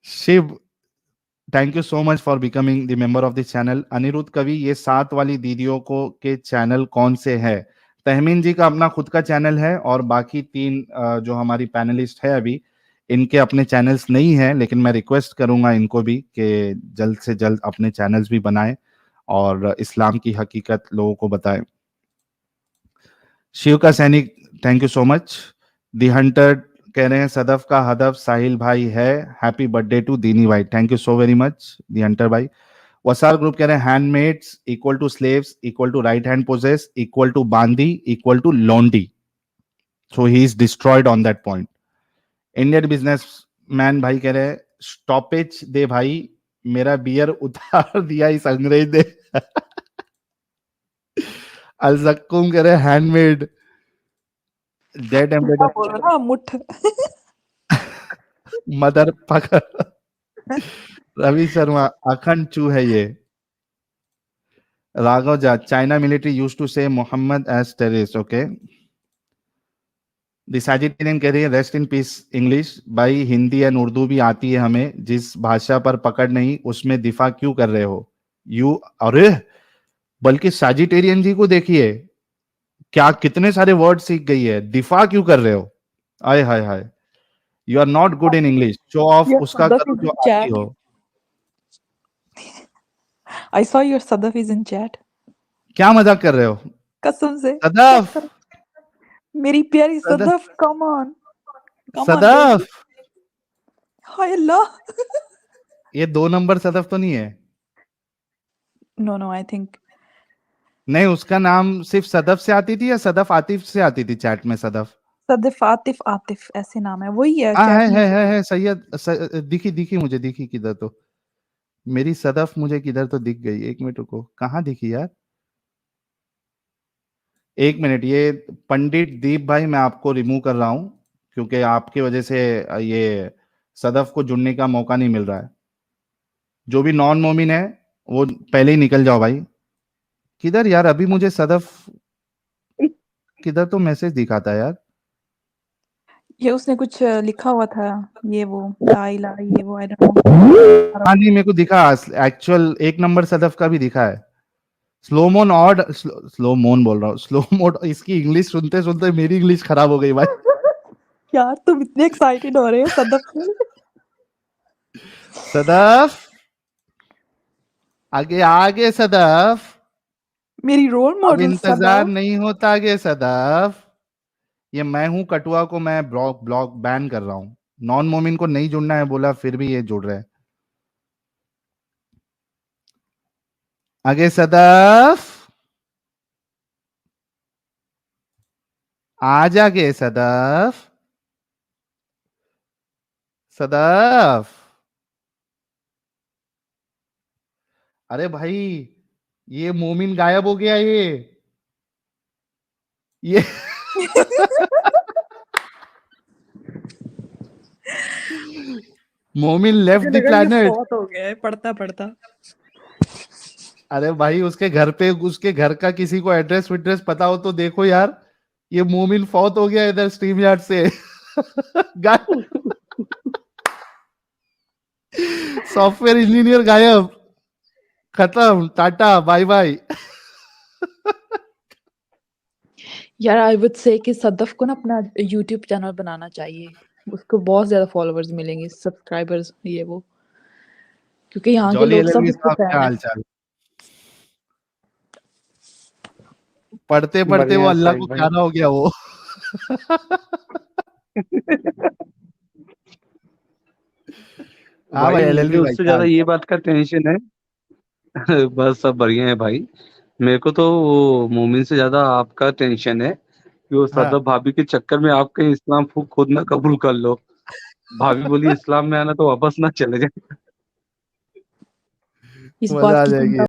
Shiv, thank you so much for becoming the member of this channel. Anirudh Kavi, ये 7 वाली दीदियों को के चैनल कौन से है? तहमीन जी का अपना खुद का चैनल है और बाकी 3 जो हमारी पैनलिस्ट है अभी, इनके अपने चैनल्स नहीं है, लेकिन मैं रिक्वेस्ट करूंगा इनको भी कि जल्द से जल्द अपने चैनल्स भी बनाएं और इस्लाम की हकीकत लोगों को बताएं. शिव का सैनिक, thank you so much. The Hunter कह रहे हैं सदफ का हदफ साहिल भाई है. हैप्पी बर्थडे टू दीनी भाई. Thank you so very much the hunter भाई. वसार ग्रुप कह रहे हैं handmaids equal to slaves equal to right hand possess equal to बांदी इक्वल टू लॉन्डी. So he is destroyed on that point. Indian businessman भाई कह रहे हैं स्टॉपेज दे भाई, मेरा बियर उतार दिया इस अंग्रेज ने. अलजक्कुम कह रहे हैं हैंडमेड. डेड मुट्ठा बोल रहा ना, मुठ. मदर पकड़. रवि शर्मा, अखंड चू है ये. राघव जा, China military used to say Muhammad as terrorist. Okay. The Sagittarian कह रही है रेस्ट इन पीस इंग्लिश. भाई हिंदी एंड उर्दू भी आती है हमें, जिस भाषा पर पकड़ नहीं उसमें दिफा क्यों कर रहे हो यू. अरे बल्कि सैजिटेरियन जी को देखिए क्या कितने सारे वर्ड सीख गई है. दिफा क्यों कर रहे हो? आय हाय हाय. You are not good in English. Show off Your उसका Sadaf करो is जो in आती chat. हो. I saw your Sadaf is in chat. क्या मजाक कर रहे हो? कसम से. सदफ, मेरी प्यारी Sadaf, Sadaf, come on. Come on, Sadaf. baby. हाय अल्लाह. ये 2 नंबर सदफ तो नहीं है? No, no, I think. नहीं, उसका नाम सिर्फ सदफ से आती थी या सदफ आतिफ से आती थी चैट में? सदफ सदफ आतिफ, आतिफ ऐसे नाम है, वही है हाँ, chat में. है सैयद. दिखी मुझे, दिखी किधर तो. मेरी सदफ मुझे किधर तो दिख गई. 1 मिनट रुको, कहाँ दिखी यार? 1 मिनट. ये पंडित दीप भाई, मैं आपको रिमूव कर रहा हूं क्योंकि आपकी वजह से ये सदफ को जुड़ने का मौका नहीं मिल रहा है. जो भी नॉन मोमिन है वो पहले ही निकल जाओ भाई. किधर यार? अभी मुझे सदफ किधर तो मैसेज दिखाता है यार. ये उसने कुछ लिखा हुआ था, ये वो लाइला, ये वो आई डोंट नो. हाँ नहीं, मेरे को दिखा एक्चुअल 1 नंबर सदफ का भी दिखा है. स्लो मोन ऑड, स्लो मोन बोल रहा हूँ, स्लो मोड. इसकी इंग्लिश सुनते सुनते मेरी इंग्लिश खराब हो गई भाई. यार तुम इतने एक्साइटेड हो रहे हो सदफ से. सदफ आगे आगे. सदफ मेरी रोल अब मॉडल इंतजार सदफ. नहीं होता आगे. सदफ, ये मैं हूं कटुआ को मैं ब्लॉक बैन कर रहा हूं. नॉन मोमिन को नहीं जुड़ना है बोला, फिर भी ये जुड़ रहे हैं. आगे सदफ, आ जागे सदफ. सदफ, अरे भाई ये मोमिन गायब हो गया. ये मोमिन लेफ्ट द प्लैनेट. बहुत हो गया है पढ़ता पढ़ता. अरे भाई उसके घर पे, उसके घर का किसी को एड्रेस विड्रेस पता हो तो देखो यार. ये मोमिन फौत हो गया इधर स्ट्रीम यार्ड से. सॉफ्टवेयर इंजीनियर गायब. खत्म, टाटा बाय बाय. यार आई वुड से कि सदफ को ना अपना यूट्यूब चैनल बनाना चाहिए. उसको बहुत ज्यादा फॉलोअर्स मिलेंगे, सब्सक्राइबर्स, ये वो, क्योंकि यहाँ के जॉली लोग सब एलएलबी उसके साहब, फैन क्या हैं. हाल चाल? पढ़ते पढ़ते बढ़िया वो है अल्लाह साहिल को भाई। प्यारा हो गया वो। हाँ भाई, भाई मुझे एलएलबी भाई उससे ज्यादा साहब। ये बात का टेंशन है। बस सब बढ़िया है भाई। मेरे को तो वो मोमिन से ज्यादा आपका टेंशन है कि वो हाँ सदफ भाभी के चक्कर में आप कहीं इस्लाम खुद ना कबूल कर लो। भाभी बोली इस्लाम में आना तो वापस ना चले जाए। इस मजा बात आ की जाएगी। चिंता